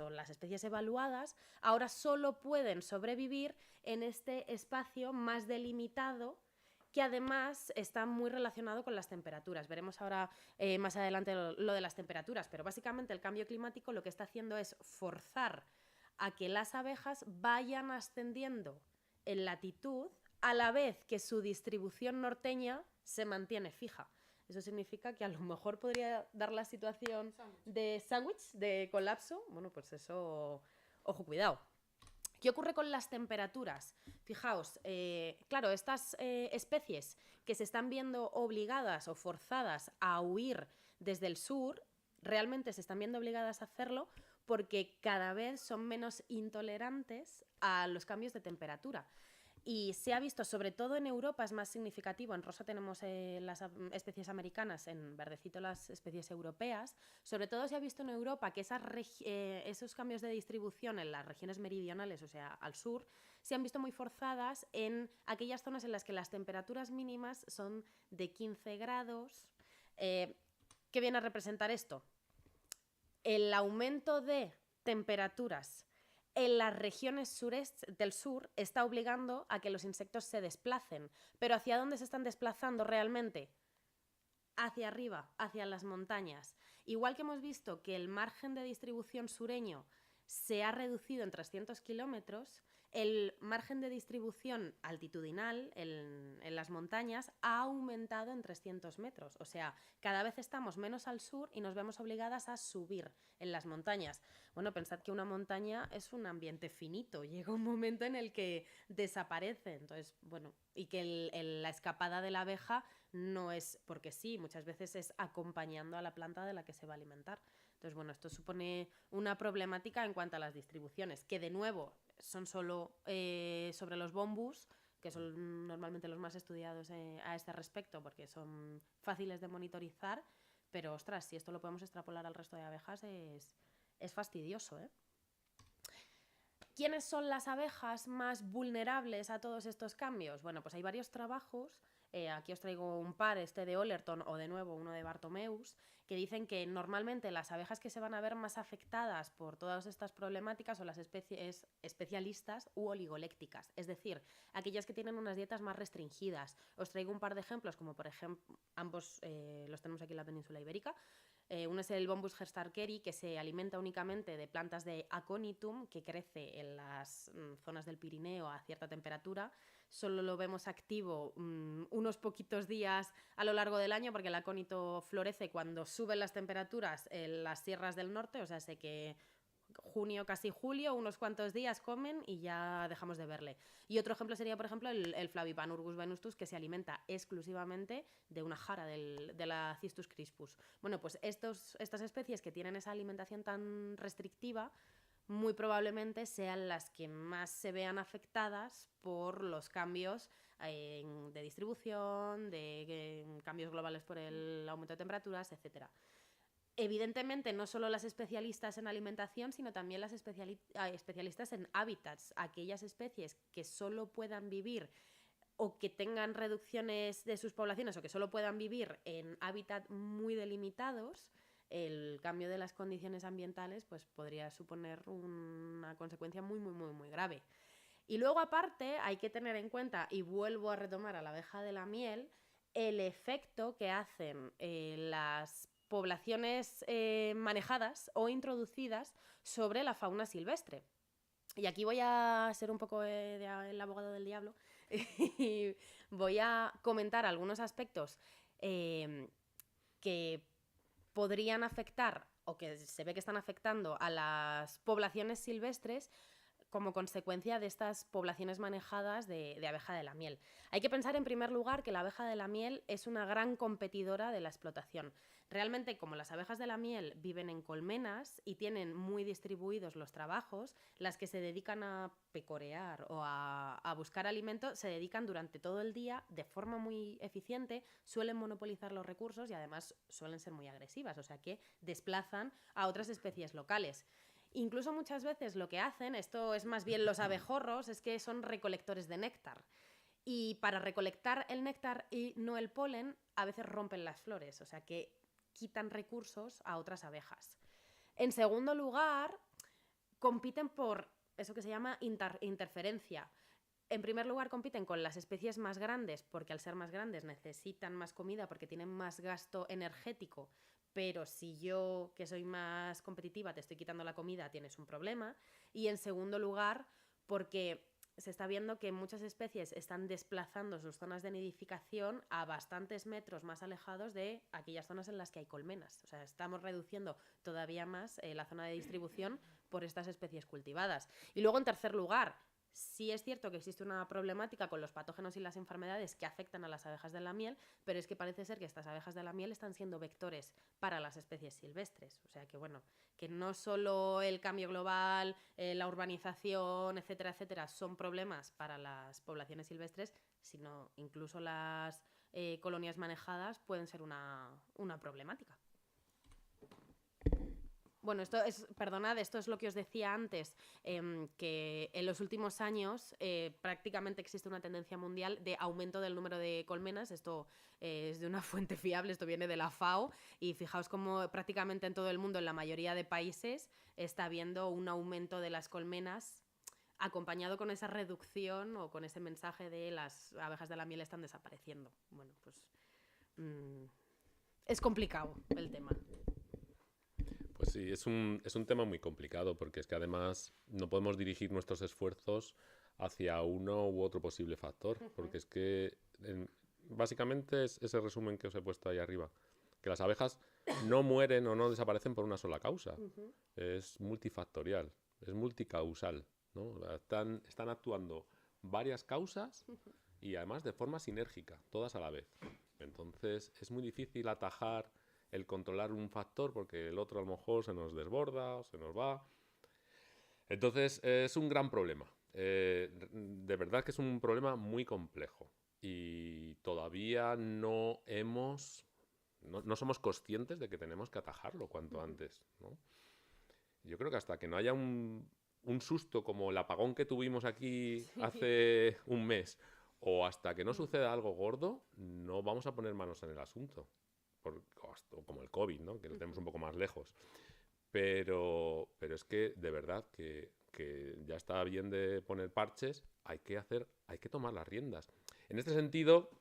evaluadas ahora solo pueden sobrevivir en este espacio más delimitado, que además está muy relacionado con las temperaturas. Veremos ahora más adelante lo de las temperaturas, pero básicamente el cambio climático lo que está haciendo es forzar a que las abejas vayan ascendiendo en latitud a la vez que su distribución norteña se mantiene fija. Eso significa que a lo mejor podría dar la situación de sándwich, de colapso. Bueno, pues eso, ojo, cuidado. ¿Qué ocurre con las temperaturas? Fijaos, claro, estas especies que se están viendo obligadas o forzadas a huir desde el sur, realmente se están viendo obligadas a hacerlo porque cada vez son menos intolerantes a los cambios de temperatura. Y se ha visto, sobre todo en Europa, es más significativo. En rosa tenemos las especies americanas, en verdecito las especies europeas. Sobre todo se ha visto en Europa que esos cambios de distribución en las regiones meridionales, o sea, al sur, se han visto muy forzadas en aquellas zonas en las que las temperaturas mínimas son de 15 grados. ¿Qué viene a representar esto? El aumento de temperaturas en las regiones del sur está obligando a que los insectos se desplacen. ¿Pero hacia dónde se están desplazando realmente? Hacia arriba, hacia las montañas. Igual que hemos visto que el margen de distribución sureño se ha reducido en 300 kilómetros, el margen de distribución altitudinal en las montañas ha aumentado en 300 metros. O sea, cada vez estamos menos al sur y nos vemos obligadas a subir en las montañas. Bueno, pensad que una montaña es un ambiente finito. Llega un momento en el que desaparece. Entonces, bueno, y que la escapada de la abeja no es porque sí, muchas veces es acompañando a la planta de la que se va a alimentar. Entonces, bueno, esto supone una problemática en cuanto a las distribuciones, que de nuevo son solo sobre los bombus, que son normalmente los más estudiados a este respecto, porque son fáciles de monitorizar, pero ostras, si esto lo podemos extrapolar al resto de abejas es fastidioso, ¿eh? ¿Quiénes son las abejas más vulnerables a todos estos cambios? Bueno, pues hay varios trabajos. Aquí os traigo un par, este de Ollerton o de nuevo uno de Bartomeus, que dicen que normalmente las abejas que se van a ver más afectadas por todas estas problemáticas son las especies especialistas u oligolécticas, es decir, aquellas que tienen unas dietas más restringidas. Os traigo un par de ejemplos, como por ejemplo, ambos los tenemos aquí en la península ibérica. Uno es el Bombus gerstarkeri, que se alimenta únicamente de plantas de Aconitum, que crece en las zonas del Pirineo a cierta temperatura. Solo lo vemos activo unos poquitos días a lo largo del año, porque el acónito florece cuando suben las temperaturas en las sierras del norte, o sea, sé que junio, casi julio, unos cuantos días comen y ya dejamos de verle. Y otro ejemplo sería, por ejemplo, el Flavipanurgus venustus, que se alimenta exclusivamente de una jara de la Cistus crispus. Bueno, pues estas especies que tienen esa alimentación tan restrictiva muy probablemente sean las que más se vean afectadas por los cambios de distribución, de cambios globales por el aumento de temperaturas, etc. Evidentemente, no solo las especialistas en alimentación, sino también las especialistas en hábitats, aquellas especies que solo puedan vivir o que tengan reducciones de sus poblaciones o que solo puedan vivir en hábitats muy delimitados. El cambio de las condiciones ambientales pues, podría suponer una consecuencia muy, muy, muy, muy grave. Y luego, aparte, hay que tener en cuenta, y vuelvo a retomar a la abeja de la miel, el efecto que hacen las poblaciones manejadas o introducidas sobre la fauna silvestre. Y aquí voy a ser un poco el abogado del diablo y voy a comentar algunos aspectos que podrían afectar o que se ve que están afectando a las poblaciones silvestres como consecuencia de estas poblaciones manejadas de abeja de la miel. Hay que pensar en primer lugar que la abeja de la miel es una gran competidora de la explotación. Realmente, como las abejas de la miel viven en colmenas y tienen muy distribuidos los trabajos, las que se dedican a pecorear o a buscar alimento se dedican durante todo el día de forma muy eficiente, suelen monopolizar los recursos y además suelen ser muy agresivas, o sea que desplazan a otras especies locales. Incluso muchas veces lo que hacen, esto es más bien los abejorros, es que son recolectores de néctar. Y para recolectar el néctar y no el polen, a veces rompen las flores, o sea que quitan recursos a otras abejas. En segundo lugar, compiten por eso que se llama interferencia. En primer lugar, compiten con las especies más grandes, porque al ser más grandes necesitan más comida porque tienen más gasto energético. Pero si yo, que soy más competitiva, te estoy quitando la comida, tienes un problema. Y en segundo lugar, porque se está viendo que muchas especies están desplazando sus zonas de nidificación a bastantes metros más alejados de aquellas zonas en las que hay colmenas. O sea, estamos reduciendo todavía más la zona de distribución por estas especies cultivadas. Y luego, en tercer lugar, sí es cierto que existe una problemática con los patógenos y las enfermedades que afectan a las abejas de la miel, pero es que parece ser que estas abejas de la miel están siendo vectores para las especies silvestres. O sea que, bueno, que no solo el cambio global, la urbanización, etcétera, etcétera, son problemas para las poblaciones silvestres, sino incluso las colonias manejadas pueden ser una problemática. Bueno, esto es lo que os decía antes, que en los últimos años prácticamente existe una tendencia mundial de aumento del número de colmenas. Esto es de una fuente fiable, esto viene de la FAO, y fijaos cómo prácticamente en todo el mundo, en la mayoría de países, está habiendo un aumento de las colmenas acompañado con esa reducción o con ese mensaje de las abejas de la miel están desapareciendo. Bueno, pues es complicado el tema. Pues sí, es un tema muy complicado porque es que además no podemos dirigir nuestros esfuerzos hacia uno u otro posible factor, porque es que básicamente es ese resumen que os he puesto ahí arriba, que las abejas no mueren o no desaparecen por una sola causa, es multifactorial, es multicausal, ¿no? Están actuando varias causas y además de forma sinérgica, todas a la vez. Entonces es muy difícil atajar el controlar un factor porque el otro a lo mejor se nos desborda o se nos va. Entonces es un gran problema. De verdad que es un problema muy complejo y todavía no somos conscientes de que tenemos que atajarlo cuanto antes, ¿no? Yo creo que hasta que no haya un susto como el apagón que tuvimos aquí hace un mes o hasta que no suceda algo gordo, no vamos a poner manos en el asunto. Como el COVID, ¿no? Que lo tenemos un poco más lejos. Pero es que, de verdad, que ya está bien de poner parches, hay que tomar las riendas. En este sentido,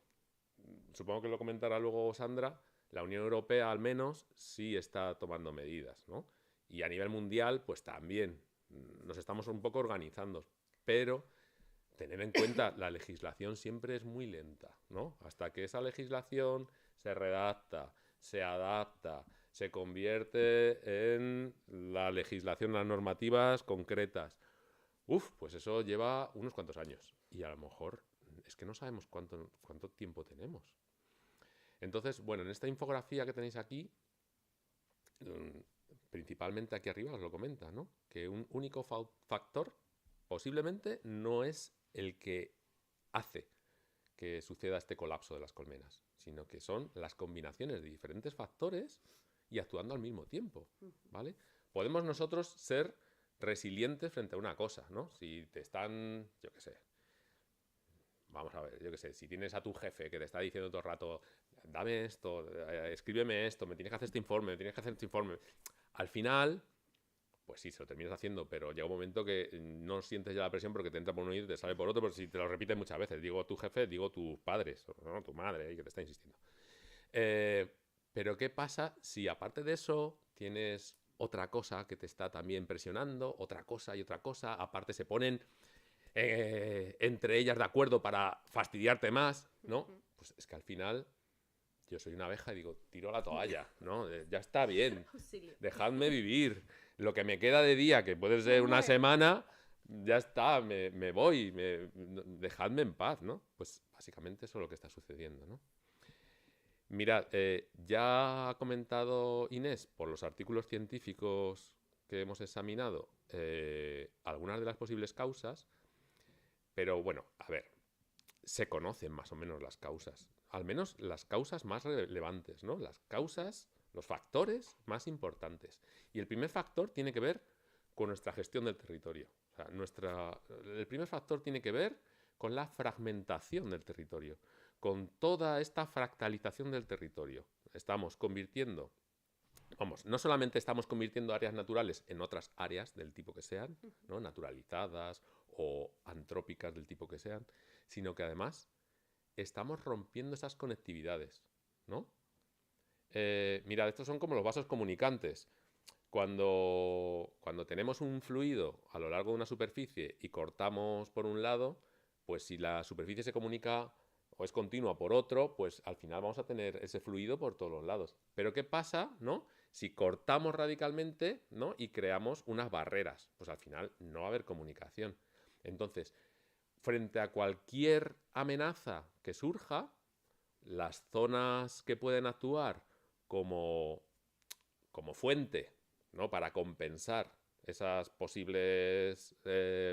supongo que lo comentará luego Sandra, la Unión Europea al menos sí está tomando medidas, ¿no? Y a nivel mundial, pues también nos estamos un poco organizando. Pero tener en cuenta, la legislación siempre es muy lenta, ¿no? Hasta que esa legislación se redacta, se adapta, se convierte en la legislación, las normativas concretas. Pues eso lleva unos cuantos años. Y a lo mejor es que no sabemos cuánto tiempo tenemos. Entonces, bueno, en esta infografía que tenéis aquí, principalmente aquí arriba os lo comenta, ¿no? Que un único factor posiblemente no es el que hace que suceda este colapso de las colmenas, sino que son las combinaciones de diferentes factores y actuando al mismo tiempo, ¿vale? Podemos nosotros ser resilientes frente a una cosa, ¿no? Si te están, yo qué sé, vamos a ver, yo qué sé, si tienes a tu jefe que te está diciendo todo el rato, dame esto, escríbeme esto, me tienes que hacer este informe, me tienes que hacer este informe, al final, pues sí, se lo terminas haciendo, pero llega un momento que no sientes ya la presión porque te entra por un oído y te sale por otro, pero si te lo repites muchas veces, digo tu jefe, digo tus padres, ¿no? Tu madre, que te está insistiendo. Pero ¿qué pasa si aparte de eso tienes otra cosa que te está también presionando, otra cosa y otra cosa, aparte se ponen entre ellas de acuerdo para fastidiarte más, ¿no? Pues es que al final yo soy una abeja y digo, tiro la toalla, ¿no? Ya está bien, dejadme vivir. Lo que me queda de día, que puede ser una semana, ya está, me voy, dejadme en paz, ¿no? Pues básicamente eso es lo que está sucediendo, ¿no? Mirad, ya ha comentado Inés, por los artículos científicos que hemos examinado, algunas de las posibles causas, pero bueno, a ver, se conocen más o menos las causas, al menos las causas más relevantes, ¿no? Las causas, los factores más importantes. Y el primer factor tiene que ver con nuestra gestión del territorio. O sea, el primer factor tiene que ver con la fragmentación del territorio, con toda esta fractalización del territorio. Estamos convirtiendo, no solamente estamos convirtiendo áreas naturales en otras áreas del tipo que sean, ¿no? Naturalizadas o antrópicas del tipo que sean, sino que además estamos rompiendo esas conectividades, ¿no? Mirad, estos son como los vasos comunicantes. Cuando tenemos un fluido a lo largo de una superficie y cortamos por un lado, pues si la superficie se comunica o es continua por otro, pues al final vamos a tener ese fluido por todos los lados. Pero ¿qué pasa, no? Si cortamos radicalmente, ¿no? Y creamos unas barreras, pues al final no va a haber comunicación. Entonces, frente a cualquier amenaza que surja, las zonas que pueden actuar como, como fuente, ¿no? Para compensar esas posibles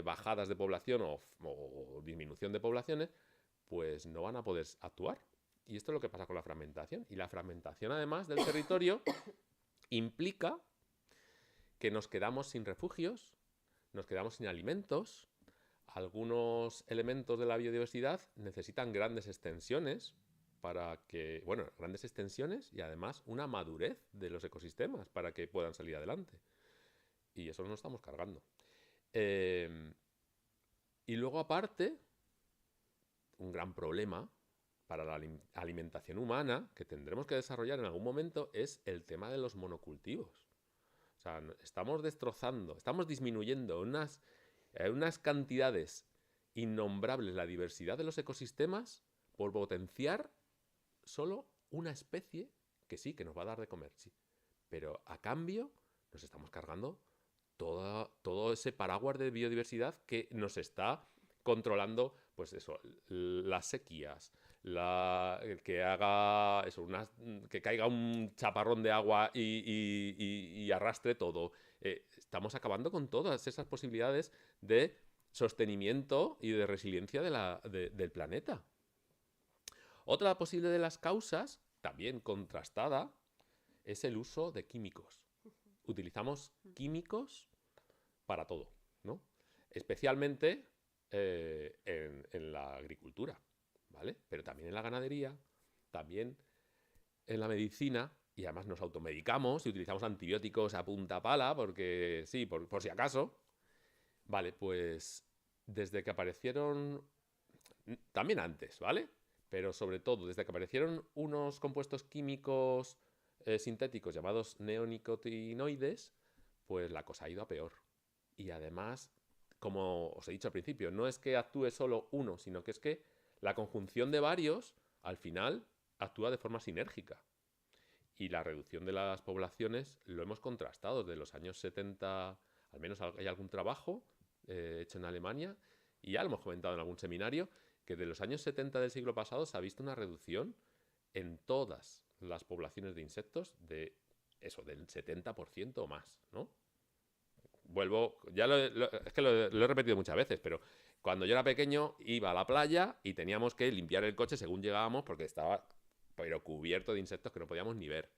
bajadas de población o disminución de poblaciones, pues no van a poder actuar. Y esto es lo que pasa con la fragmentación. Y la fragmentación, además del territorio, implica que nos quedamos sin refugios, nos quedamos sin alimentos. Algunos elementos de la biodiversidad necesitan grandes extensiones para que, bueno, grandes extensiones y además una madurez de los ecosistemas para que puedan salir adelante. Y eso nos estamos cargando. Y luego, aparte, un gran problema para la alimentación humana que tendremos que desarrollar en algún momento es el tema de los monocultivos. O sea, estamos destrozando, estamos disminuyendo unas cantidades innombrables la diversidad de los ecosistemas por potenciar solo una especie que sí, que nos va a dar de comer, sí. Pero a cambio nos estamos cargando todo ese paraguas de biodiversidad que nos está controlando, pues eso, las sequías, que haga eso, que caiga un chaparrón de agua y arrastre todo. Estamos acabando con todas esas posibilidades de sostenimiento y de resiliencia del planeta. Otra posible de las causas, también contrastada, es el uso de químicos. Utilizamos químicos para todo, ¿no? Especialmente en la agricultura, ¿vale? Pero también en la ganadería, también en la medicina, y además nos automedicamos y utilizamos antibióticos a punta pala, porque sí, por si acaso. Vale, pues desde que aparecieron, también antes, ¿vale? Pero sobre todo, desde que aparecieron unos compuestos químicos sintéticos llamados neonicotinoides, pues la cosa ha ido a peor. Y además, como os he dicho al principio, no es que actúe solo uno, sino que es que la conjunción de varios, al final, actúa de forma sinérgica. Y la reducción de las poblaciones lo hemos contrastado desde los años 70, al menos hay algún trabajo hecho en Alemania, y ya lo hemos comentado en algún seminario, que de los años 70 del siglo pasado se ha visto una reducción en todas las poblaciones de insectos de eso, del 70% o más, ¿no? Vuelvo, ya es que lo he repetido muchas veces, pero cuando yo era pequeño iba a la playa y teníamos que limpiar el coche según llegábamos porque estaba pero cubierto de insectos que no podíamos ni ver.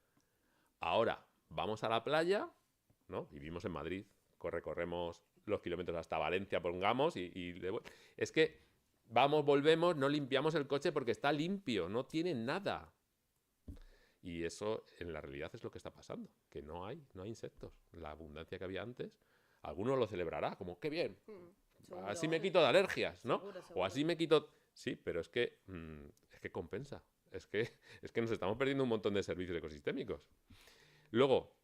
Ahora vamos a la playa, ¿no? Vivimos en Madrid, recorremos los kilómetros hasta Valencia, pongamos, es que vamos, volvemos, no limpiamos el coche porque está limpio, no tiene nada. Y eso en la realidad es lo que está pasando, que no hay insectos. La abundancia que había antes, alguno lo celebrará, como, qué bien, así me quito de alergias, ¿no? Seguro. O así me quito... Sí, pero es que compensa. Es que nos estamos perdiendo un montón de servicios ecosistémicos. Luego,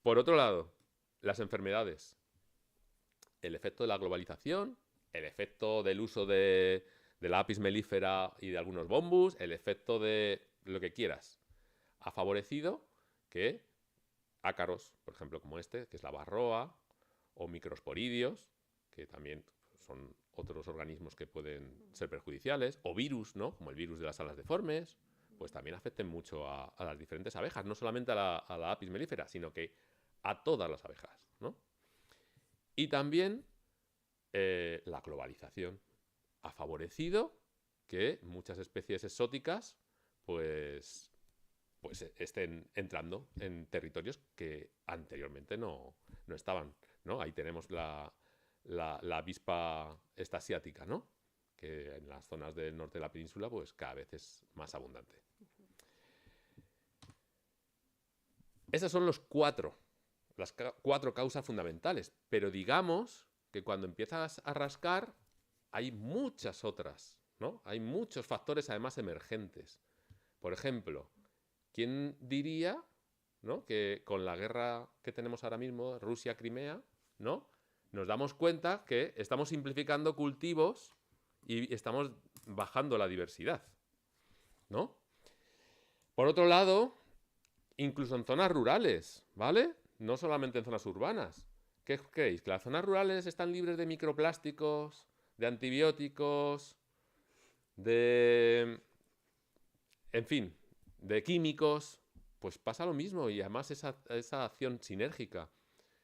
por otro lado, las enfermedades. El efecto de la globalización, el efecto del uso de la apis mellifera y de algunos bombus, el efecto de lo que quieras. Ha favorecido que ácaros, por ejemplo, como este, que es la varroa, o microsporidios, que también son otros organismos que pueden ser perjudiciales, o virus, ¿no? Como el virus de las alas deformes, pues también afecten mucho a las diferentes abejas, no solamente a la apis mellifera, sino que a todas las abejas, ¿no? Y también la globalización ha favorecido que muchas especies exóticas pues estén entrando en territorios que anteriormente no estaban, ¿no? Ahí tenemos la avispa esta asiática, ¿no? Que en las zonas del norte de la península pues cada vez es más abundante. Esas son las cuatro causas fundamentales, pero digamos que cuando empiezas a rascar hay muchas otras, ¿no? Hay muchos factores además emergentes. Por ejemplo, ¿quién diría, ¿no? Que con la guerra que tenemos ahora mismo, Rusia-Crimea, ¿no? Nos damos cuenta que estamos simplificando cultivos y estamos bajando la diversidad, ¿no? Por otro lado, incluso en zonas rurales, ¿vale? No solamente en zonas urbanas. ¿Qué creéis? ¿Que las zonas rurales están libres de microplásticos, de antibióticos, de... en fin, de químicos? Pues pasa lo mismo y además esa acción sinérgica.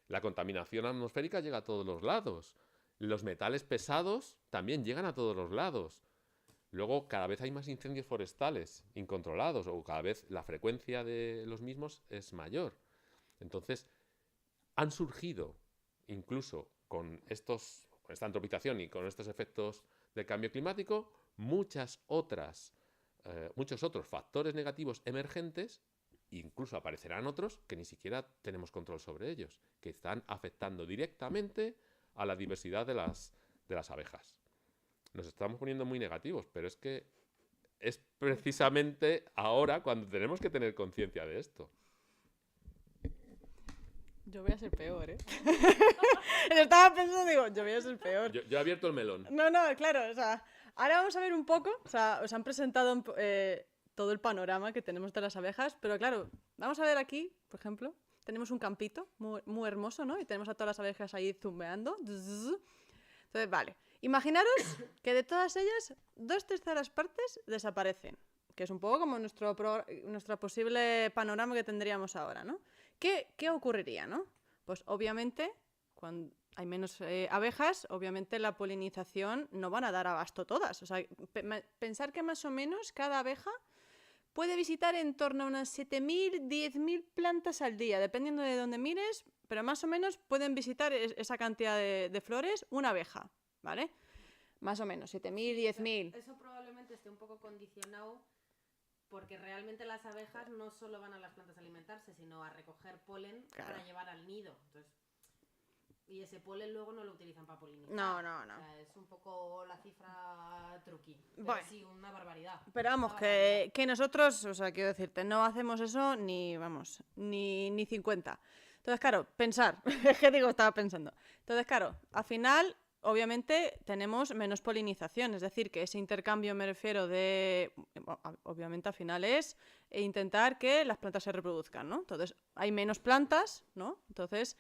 La contaminación atmosférica llega a todos los lados. Los metales pesados también llegan a todos los lados. Luego, cada vez hay más incendios forestales incontrolados o cada vez la frecuencia de los mismos es mayor. Entonces, han surgido, incluso con esta antropización y con estos efectos del cambio climático, muchos otros factores negativos emergentes, incluso aparecerán otros que ni siquiera tenemos control sobre ellos, que están afectando directamente a la diversidad de las abejas. Nos estamos poniendo muy negativos, pero es que es precisamente ahora cuando tenemos que tener conciencia de esto. Yo voy a ser peor, ¿eh? Estaba pensando, digo, yo voy a ser peor. Yo he abierto el melón. No, claro, o sea, ahora vamos a ver un poco, o sea, os han presentado todo el panorama que tenemos de las abejas, pero claro, vamos a ver aquí, por ejemplo, tenemos un campito muy, muy hermoso, ¿no? Y tenemos a todas las abejas ahí zumbeando. Entonces, vale, imaginaros que de todas ellas, 2/3 partes desaparecen, que es un poco como nuestro posible panorama que tendríamos ahora, ¿no? ¿Qué ocurriría, no? Pues obviamente, cuando hay menos abejas, obviamente la polinización no van a dar abasto todas. O sea, pensar que más o menos cada abeja puede visitar en torno a unas 7.000, 10.000 plantas al día, dependiendo de dónde mires, pero más o menos pueden visitar esa cantidad de flores una abeja, ¿vale? Más o menos, 7.000, 10.000. Eso probablemente esté un poco condicionado porque realmente las abejas no solo van a las plantas a alimentarse, sino a recoger polen para llevar al nido. Entonces, y ese polen luego no lo utilizan para polinizar. No. O sea, es un poco la cifra truqui. Pero bueno, sí, una barbaridad. Pero vamos, que nosotros, o sea, quiero decirte, no hacemos eso ni 50. Entonces, claro, pensar. ¿Qué digo? Estaba pensando. Entonces, claro, al final, obviamente, tenemos menos polinización. Es decir, que ese intercambio, me refiero de... Obviamente, al final es intentar que las plantas se reproduzcan, ¿no? Entonces, hay menos plantas, ¿no? Entonces...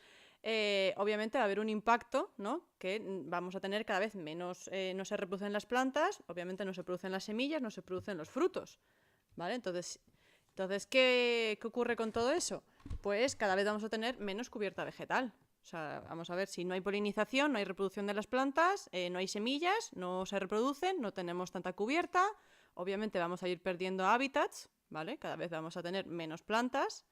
obviamente va a haber un impacto, ¿no? Que vamos a tener cada vez menos, no se reproducen las plantas, obviamente no se producen las semillas, no se producen los frutos, ¿vale? Entonces ¿qué ocurre con todo eso? Pues cada vez vamos a tener menos cubierta vegetal. O sea, vamos a ver, si no hay polinización, no hay reproducción de las plantas, no hay semillas, no se reproducen, no tenemos tanta cubierta, obviamente vamos a ir perdiendo hábitats, ¿vale? Cada vez vamos a tener menos plantas.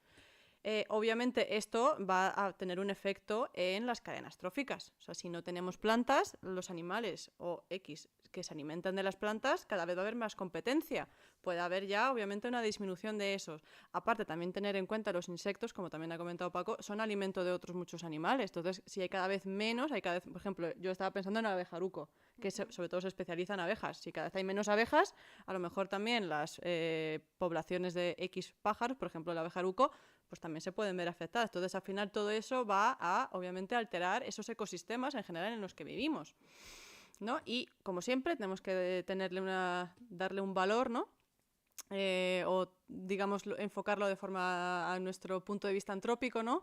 Obviamente esto va a tener un efecto en las cadenas tróficas. O sea, si no tenemos plantas, los animales o X que se alimentan de las plantas, cada vez va a haber más competencia. Puede haber ya, obviamente, una disminución de esos. Aparte, también tener en cuenta los insectos, como también ha comentado Paco, son alimento de otros muchos animales. Entonces, si hay cada vez menos, por ejemplo, yo estaba pensando en el abejaruco, que sobre todo se especializa en abejas. Si cada vez hay menos abejas, a lo mejor también las poblaciones de X pájaros, por ejemplo el abejaruco, pues también se pueden ver afectadas. Entonces, al final, todo eso va a, obviamente, alterar esos ecosistemas en general en los que vivimos, ¿no? Y, como siempre, tenemos que darle un valor, ¿no? O, digamos, enfocarlo de forma a nuestro punto de vista antrópico, ¿no?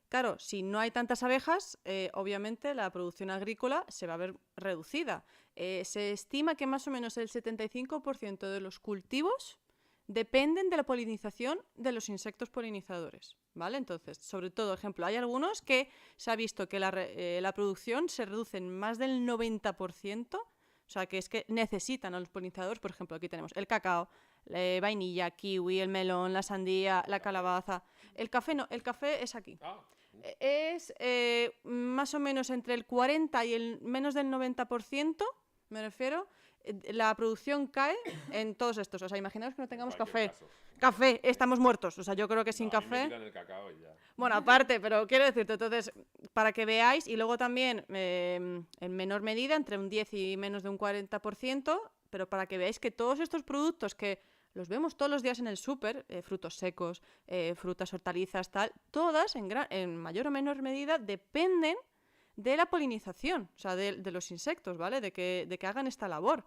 Claro, si no hay tantas abejas, obviamente la producción agrícola se va a ver reducida. Se estima que más o menos el 75% de los cultivos dependen de la polinización de los insectos polinizadores, ¿vale? Entonces, sobre todo, ejemplo, hay algunos que se ha visto que la producción se reduce en más del 90%, o sea, que es que necesitan a los polinizadores. Por ejemplo, aquí tenemos el cacao, vainilla, kiwi, el melón, la sandía, la calabaza. El café no, el café es aquí. Es más o menos entre el 40 y el menos del 90%, me refiero. La producción cae en todos estos. O sea, imaginaos que no tengamos café. Caso. Café, estamos muertos. O sea, yo creo que sin café... El cacao y ya. Bueno, aparte, pero quiero decirte, entonces, para que veáis, y luego también, en menor medida, entre un 10 y menos de un 40%, pero para que veáis que todos estos productos que los vemos todos los días en el súper, frutos secos, frutas, hortalizas, tal, todas en mayor o menor medida dependen de la polinización, o sea, de los insectos, ¿vale? De que hagan esta labor.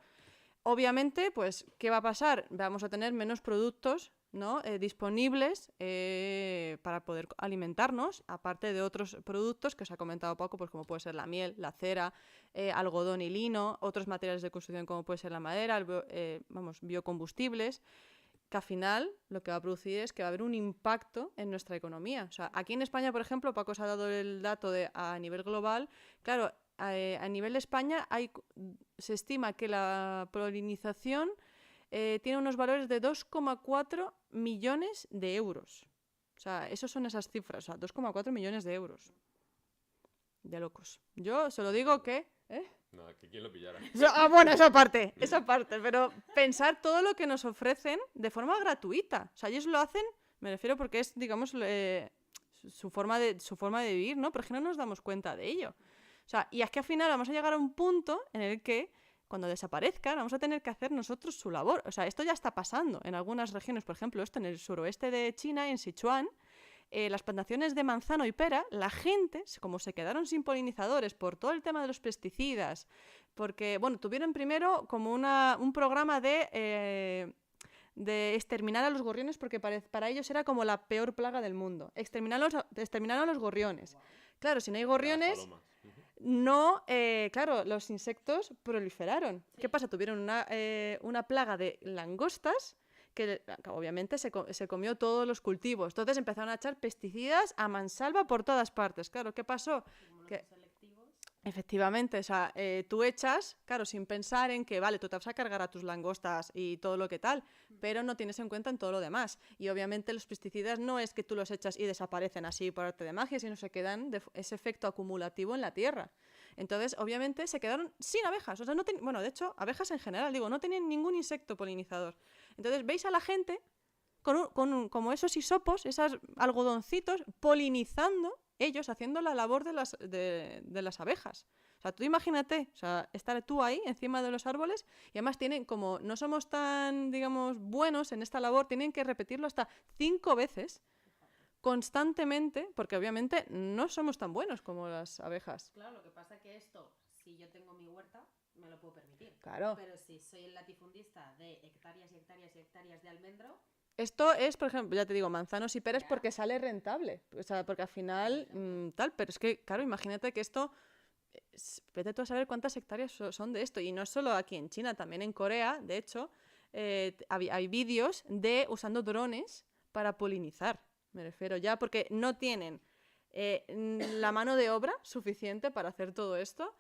Obviamente, pues, ¿qué va a pasar? Vamos a tener menos productos, ¿no? Disponibles para poder alimentarnos, aparte de otros productos que os ha comentado Paco, pues como puede ser la miel, la cera, algodón y lino, otros materiales de construcción como puede ser la madera, biocombustibles, que al final lo que va a producir es que va a haber un impacto en nuestra economía. O sea, aquí en España, por ejemplo, Paco os ha dado el dato a nivel global, claro, a nivel de España se estima que la polinización tiene unos valores de 2,4 millones de euros. O sea, esas son esas cifras, o sea, 2,4 millones de euros. De locos. Yo solo digo que... No, que quién lo pillara. Bueno, esa parte, pero pensar todo lo que nos ofrecen de forma gratuita. O sea, ellos lo hacen, me refiero porque es, digamos, su forma de vivir, ¿no? Pero es que no nos damos cuenta de ello. O sea, y es que al final vamos a llegar a un punto en el que cuando desaparezcan vamos a tener que hacer nosotros su labor. O sea, esto ya está pasando en algunas regiones, por ejemplo, esto en el suroeste de China, en Sichuan, las plantaciones de manzano y pera, la gente, como se quedaron sin polinizadores por todo el tema de los pesticidas, porque, bueno, tuvieron primero como un programa de exterminar a los gorriones porque para ellos era como la peor plaga del mundo. Exterminaron a los gorriones. Claro, si no hay gorriones... No, claro, los insectos proliferaron. Sí. ¿Qué pasa? Tuvieron una plaga de langostas que obviamente se comió todos los cultivos. Entonces empezaron a echar pesticidas a mansalva por todas partes. Claro, ¿qué pasó? Que, efectivamente, o sea, tú echas, claro, sin pensar en que, vale, tú te vas a cargar a tus langostas y todo lo que tal, pero no tienes en cuenta en todo lo demás. Y obviamente los pesticidas no es que tú los echas y desaparecen así por arte de magia, sino se quedan ese efecto acumulativo en la tierra. Entonces, obviamente, se quedaron sin abejas. O sea, bueno, de hecho, abejas en general, digo, no tenían ningún insecto polinizador. Entonces, veis a la gente como esos hisopos, esos algodoncitos, polinizando, ellos haciendo la labor de las abejas. O sea, tú imagínate, o sea, estar tú ahí encima de los árboles y además tienen, como no somos tan, digamos, buenos en esta labor, tienen que repetirlo hasta 5 veces constantemente, porque obviamente no somos tan buenos como las abejas. Claro, lo que pasa es que esto, si yo tengo mi huerta, me lo puedo permitir. Claro. Pero si soy el latifundista de hectáreas y hectáreas y hectáreas de almendro... Esto es, por ejemplo, ya te digo, manzanos y peras porque sale rentable. O sea, porque al final, tal, pero es que, claro, imagínate que esto... Vete tú a saber cuántas hectáreas son de esto. Y no solo aquí en China, también en Corea, de hecho, hay vídeos de usando drones para polinizar. Me refiero ya porque no tienen la mano de obra suficiente para hacer todo esto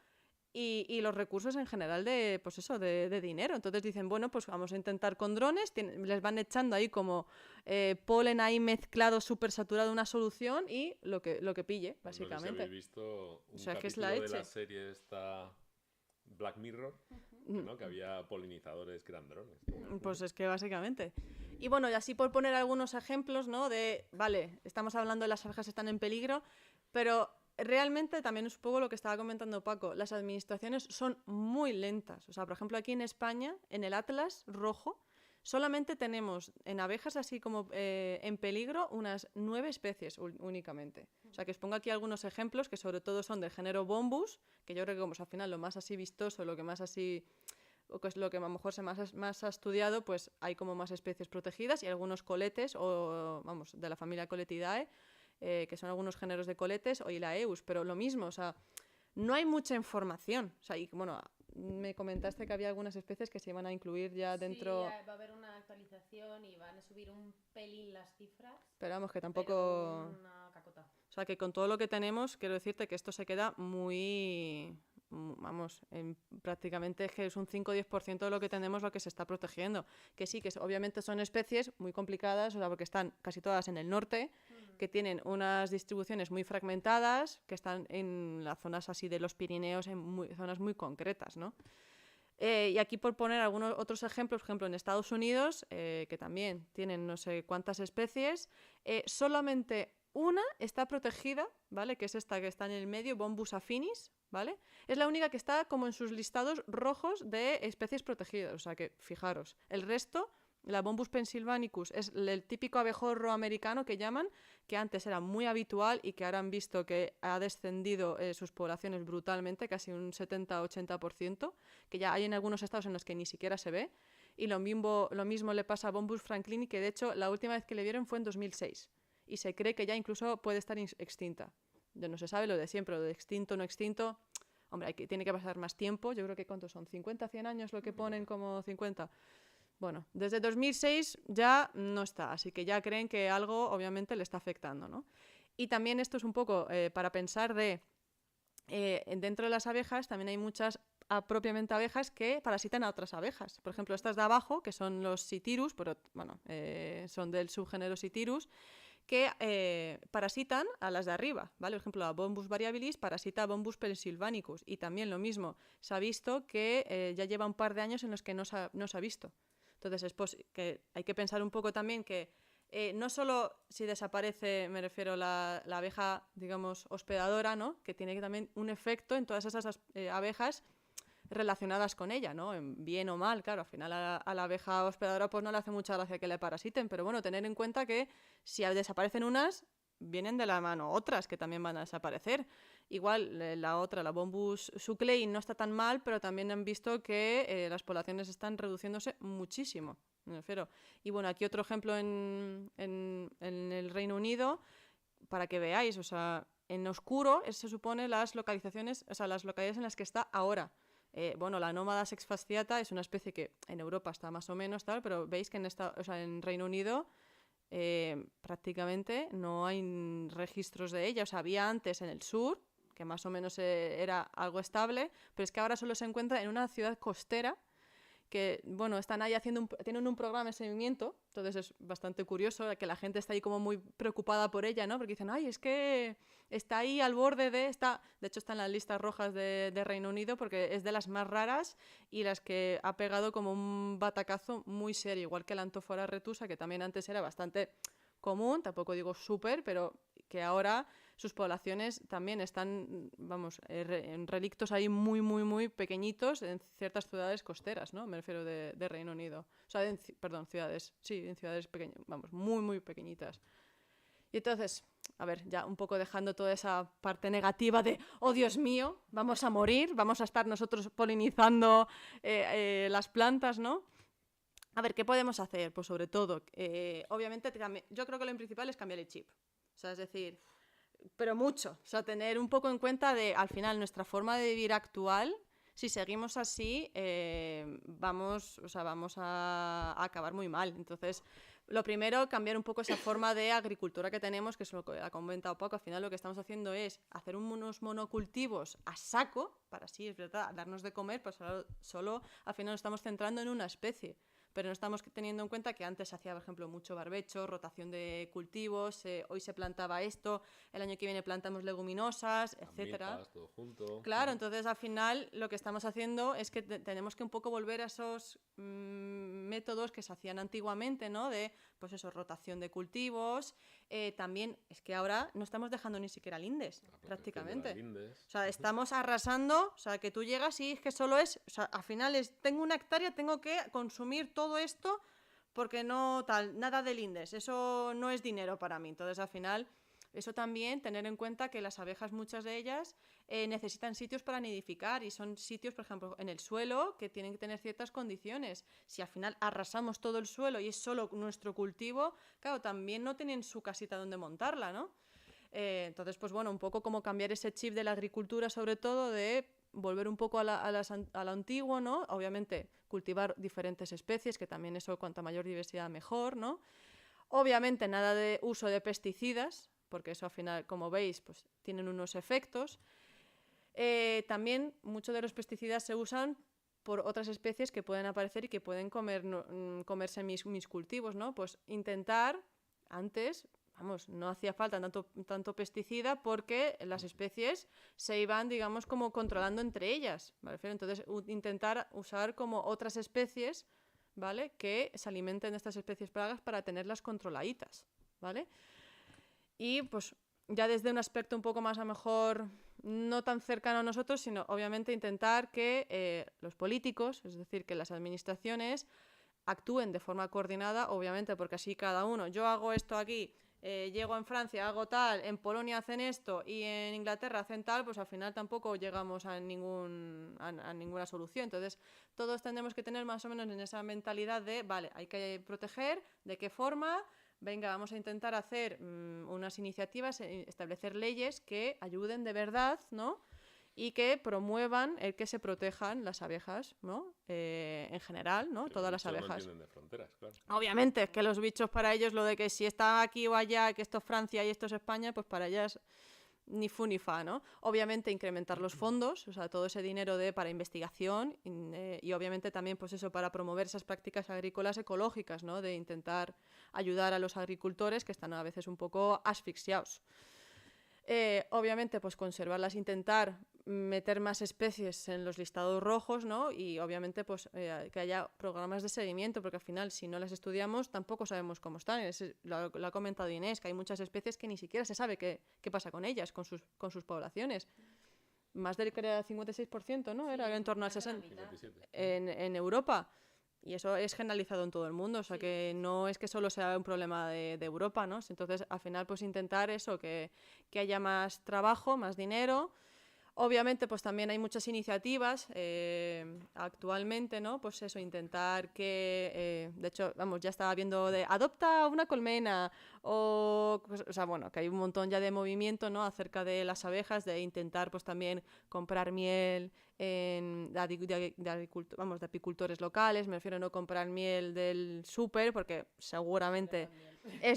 y los recursos en general de dinero. Entonces dicen, bueno, pues vamos a intentar con drones, les van echando ahí como polen ahí mezclado, súper saturado, una solución y lo que pille, básicamente. No sé si habéis visto un capítulo que es de la serie esta Black Mirror, ¿no? Que había polinizadores que eran drones. Pues es que básicamente. Y bueno, y así por poner algunos ejemplos, ¿no? Vale, estamos hablando de las abejas están en peligro, pero realmente también es un poco lo que estaba comentando Paco, las administraciones son muy lentas. O sea, por ejemplo, aquí en España, en el Atlas rojo, solamente tenemos en abejas así como en peligro unas 9 especies únicamente. O sea, que os pongo aquí algunos ejemplos que sobre todo son del género Bombus, que yo creo que como al final lo más así vistoso, lo que más así... o que es lo que a lo mejor se más ha estudiado, pues hay como más especies protegidas y algunos coletes, de la familia Coletidae, que son algunos géneros de coletes, o Ilaeus, pero lo mismo, o sea, no hay mucha información. O sea, y bueno, me comentaste que había algunas especies que se iban a incluir ya dentro... Sí, va a haber una actualización y van a subir un pelín las cifras. Pero vamos, que tampoco... Una cacota. O sea, que con todo lo que tenemos, quiero decirte que esto se queda muy... Vamos, prácticamente es que es un 5 o 10% de lo que tenemos lo que se está protegiendo. Que sí, que obviamente son especies muy complicadas, o sea, porque están casi todas en el norte, que tienen unas distribuciones muy fragmentadas, que están en las zonas así de los Pirineos, en zonas muy concretas, ¿no? Y aquí por poner algunos otros ejemplos, por ejemplo en Estados Unidos, que también tienen no sé cuántas especies, solamente una está protegida, ¿vale? Que es esta que está en el medio, Bombus affinis, ¿vale? Es la única que está como en sus listados rojos de especies protegidas, o sea que fijaros, el resto la Bombus pennsylvanicus es el típico abejorro americano que llaman, que antes era muy habitual y que ahora han visto que ha descendido sus poblaciones brutalmente, casi un 70-80%, que ya hay en algunos estados en los que ni siquiera se ve. Y lo mismo le pasa a Bombus franklini, que de hecho la última vez que le vieron fue en 2006. Y se cree que ya incluso puede estar extinta. Ya no se sabe lo de siempre, lo de extinto, no extinto. Hombre, tiene que pasar más tiempo. Yo creo que ¿cuántos son? ¿50, 100 años lo que ponen como 50? Bueno, desde 2006 ya no está, así que ya creen que algo obviamente le está afectando, ¿no? Y también esto es un poco para pensar dentro de las abejas también hay muchas propiamente abejas que parasitan a otras abejas. Por ejemplo, estas de abajo, que son los Sityrus, pero bueno, son del subgénero Sityrus, que parasitan a las de arriba, ¿vale? Por ejemplo, la Bombus variabilis parasita a Bombus pennsylvanicus, y también lo mismo, se ha visto que ya lleva un par de años en los que no se ha visto. Entonces, que hay que pensar un poco también que no solo si desaparece, me refiero la abeja, digamos, hospedadora, ¿no? Que tiene también un efecto en todas esas abejas relacionadas con ella, ¿no? En bien o mal, claro, al final a la abeja hospedadora pues no le hace mucha gracia que le parasiten, pero bueno, tener en cuenta que si desaparecen unas, vienen de la mano otras que también van a desaparecer. Igual la otra, la Bombus suclei, no está tan mal, pero también han visto que las poblaciones están reduciéndose muchísimo, me refiero. Y bueno, aquí otro ejemplo en el Reino Unido, para que veáis, o sea, en oscuro se supone las localizaciones, o sea, las localidades en las que está ahora. Bueno, la Nómada sexfasciata es una especie que en Europa está más o menos tal, pero veis que en Reino Unido prácticamente no hay registros de ella. O sea, había antes en el sur, que más o menos era algo estable, pero es que ahora solo se encuentra en una ciudad costera que, bueno, están ahí tienen un programa de seguimiento, entonces es bastante curioso que la gente está ahí como muy preocupada por ella, ¿no? Porque dicen, ay, es que está ahí al borde de hecho está en las listas rojas de Reino Unido porque es de las más raras y las que ha pegado como un batacazo muy serio, igual que la Anthophoras retusa, que también antes era bastante común, tampoco digo súper, pero que ahora sus poblaciones también están, vamos, en relictos ahí muy, muy, muy pequeñitos en ciertas ciudades costeras, ¿no? Me refiero de Reino Unido. O sea, perdón, ciudades, sí, en ciudades pequeñas, vamos, muy, muy pequeñitas. Y entonces, a ver, ya un poco dejando toda esa parte negativa de, oh Dios mío, vamos a morir, vamos a estar nosotros polinizando las plantas, ¿no? A ver, ¿qué podemos hacer? Pues sobre todo, obviamente, yo creo que lo principal es cambiar el chip. O sea, es decir, pero mucho. O sea, tener un poco en cuenta de, al final, nuestra forma de vivir actual, si seguimos así, vamos a acabar muy mal. Entonces, lo primero, cambiar un poco esa forma de agricultura que tenemos, que es lo que ha comentado Paco. Al final lo que estamos haciendo es hacer unos monocultivos a saco, para así, es verdad, darnos de comer, pues solo al final nos estamos centrando en una especie. Pero no estamos teniendo en cuenta que antes se hacía, por ejemplo, mucho barbecho, rotación de cultivos, hoy se plantaba esto, el año que viene plantamos leguminosas, etcétera. Milpas, todo junto. Claro, entonces al final lo que estamos haciendo es que tenemos que un poco volver a esos métodos que se hacían antiguamente, ¿no? De, pues eso, rotación de cultivos. También es que ahora no estamos dejando ni siquiera lindes, prácticamente. O sea, estamos arrasando, o sea, que tú llegas y es que solo es, o sea, al final tengo una hectárea, tengo que consumir todo esto porque no tal, nada de lindes, eso no es dinero para mí. Entonces al final, eso también, tener en cuenta que las abejas, muchas de ellas, necesitan sitios para nidificar y son sitios, por ejemplo, en el suelo que tienen que tener ciertas condiciones. Si al final arrasamos todo el suelo y es solo nuestro cultivo, claro, también no tienen su casita donde montarla, ¿no? Entonces, pues bueno, un poco como cambiar ese chip de la agricultura, sobre todo, de volver un poco a lo antiguo, ¿no? Obviamente, cultivar diferentes especies, que también eso, cuanta mayor diversidad, mejor, ¿no? Obviamente, nada de uso de pesticidas, porque eso al final, como veis, pues tienen unos efectos. También muchos de los pesticidas se usan por otras especies que pueden aparecer y que pueden comerse mis cultivos, ¿no? Pues intentar, antes, vamos, no hacía falta tanto pesticida porque las especies se iban, digamos, como controlando entre ellas, ¿vale? Entonces, intentar usar como otras especies, ¿vale? Que se alimenten de estas especies plagas para tenerlas controladitas, ¿vale? Y pues ya desde un aspecto un poco más, a lo mejor, no tan cercano a nosotros, sino obviamente intentar que los políticos, es decir, que las administraciones, actúen de forma coordinada, obviamente, porque así cada uno, yo hago esto aquí, llego en Francia, hago tal, en Polonia hacen esto y en Inglaterra hacen tal, pues al final tampoco llegamos a ninguna solución. Entonces, todos tendremos que tener más o menos en esa mentalidad de, vale, hay que proteger, ¿de qué forma? Venga, vamos a intentar hacer unas iniciativas, establecer leyes que ayuden de verdad, ¿no? Y que promuevan el que se protejan las abejas, ¿no? En general, ¿no? Que Todas los las bichos no abejas. entienden de fronteras, claro. Obviamente, es que los bichos para ellos, lo de que si está aquí o allá, que esto es Francia y esto es España, pues para ellas ni fu ni fa, ¿no? Obviamente incrementar los fondos, o sea, todo ese dinero para investigación y obviamente también, pues eso, para promover esas prácticas agrícolas ecológicas, ¿no? De intentar ayudar a los agricultores que están a veces un poco asfixiados. Obviamente, pues conservarlas, intentar meter más especies en los listados rojos, ¿no? Y obviamente, pues que haya programas de seguimiento, porque al final, si no las estudiamos, tampoco sabemos cómo están. Lo ha comentado Inés, que hay muchas especies que ni siquiera se sabe qué pasa con ellas, con sus poblaciones. Más del 56%, ¿no? Era en torno al 60%. 57. En Europa. Y eso es generalizado en todo el mundo, o sea que no es que solo sea un problema de Europa, ¿no? Entonces, al final, pues intentar eso, que haya más trabajo, más dinero. Obviamente, pues también hay muchas iniciativas actualmente, ¿no? Pues eso, intentar que, de hecho, vamos, ya estaba viendo de adopta una colmena o sea, bueno, que hay un montón ya de movimiento, ¿no? Acerca de las abejas, de intentar, pues también comprar miel de apicultores locales, me refiero a no comprar miel del súper, porque seguramente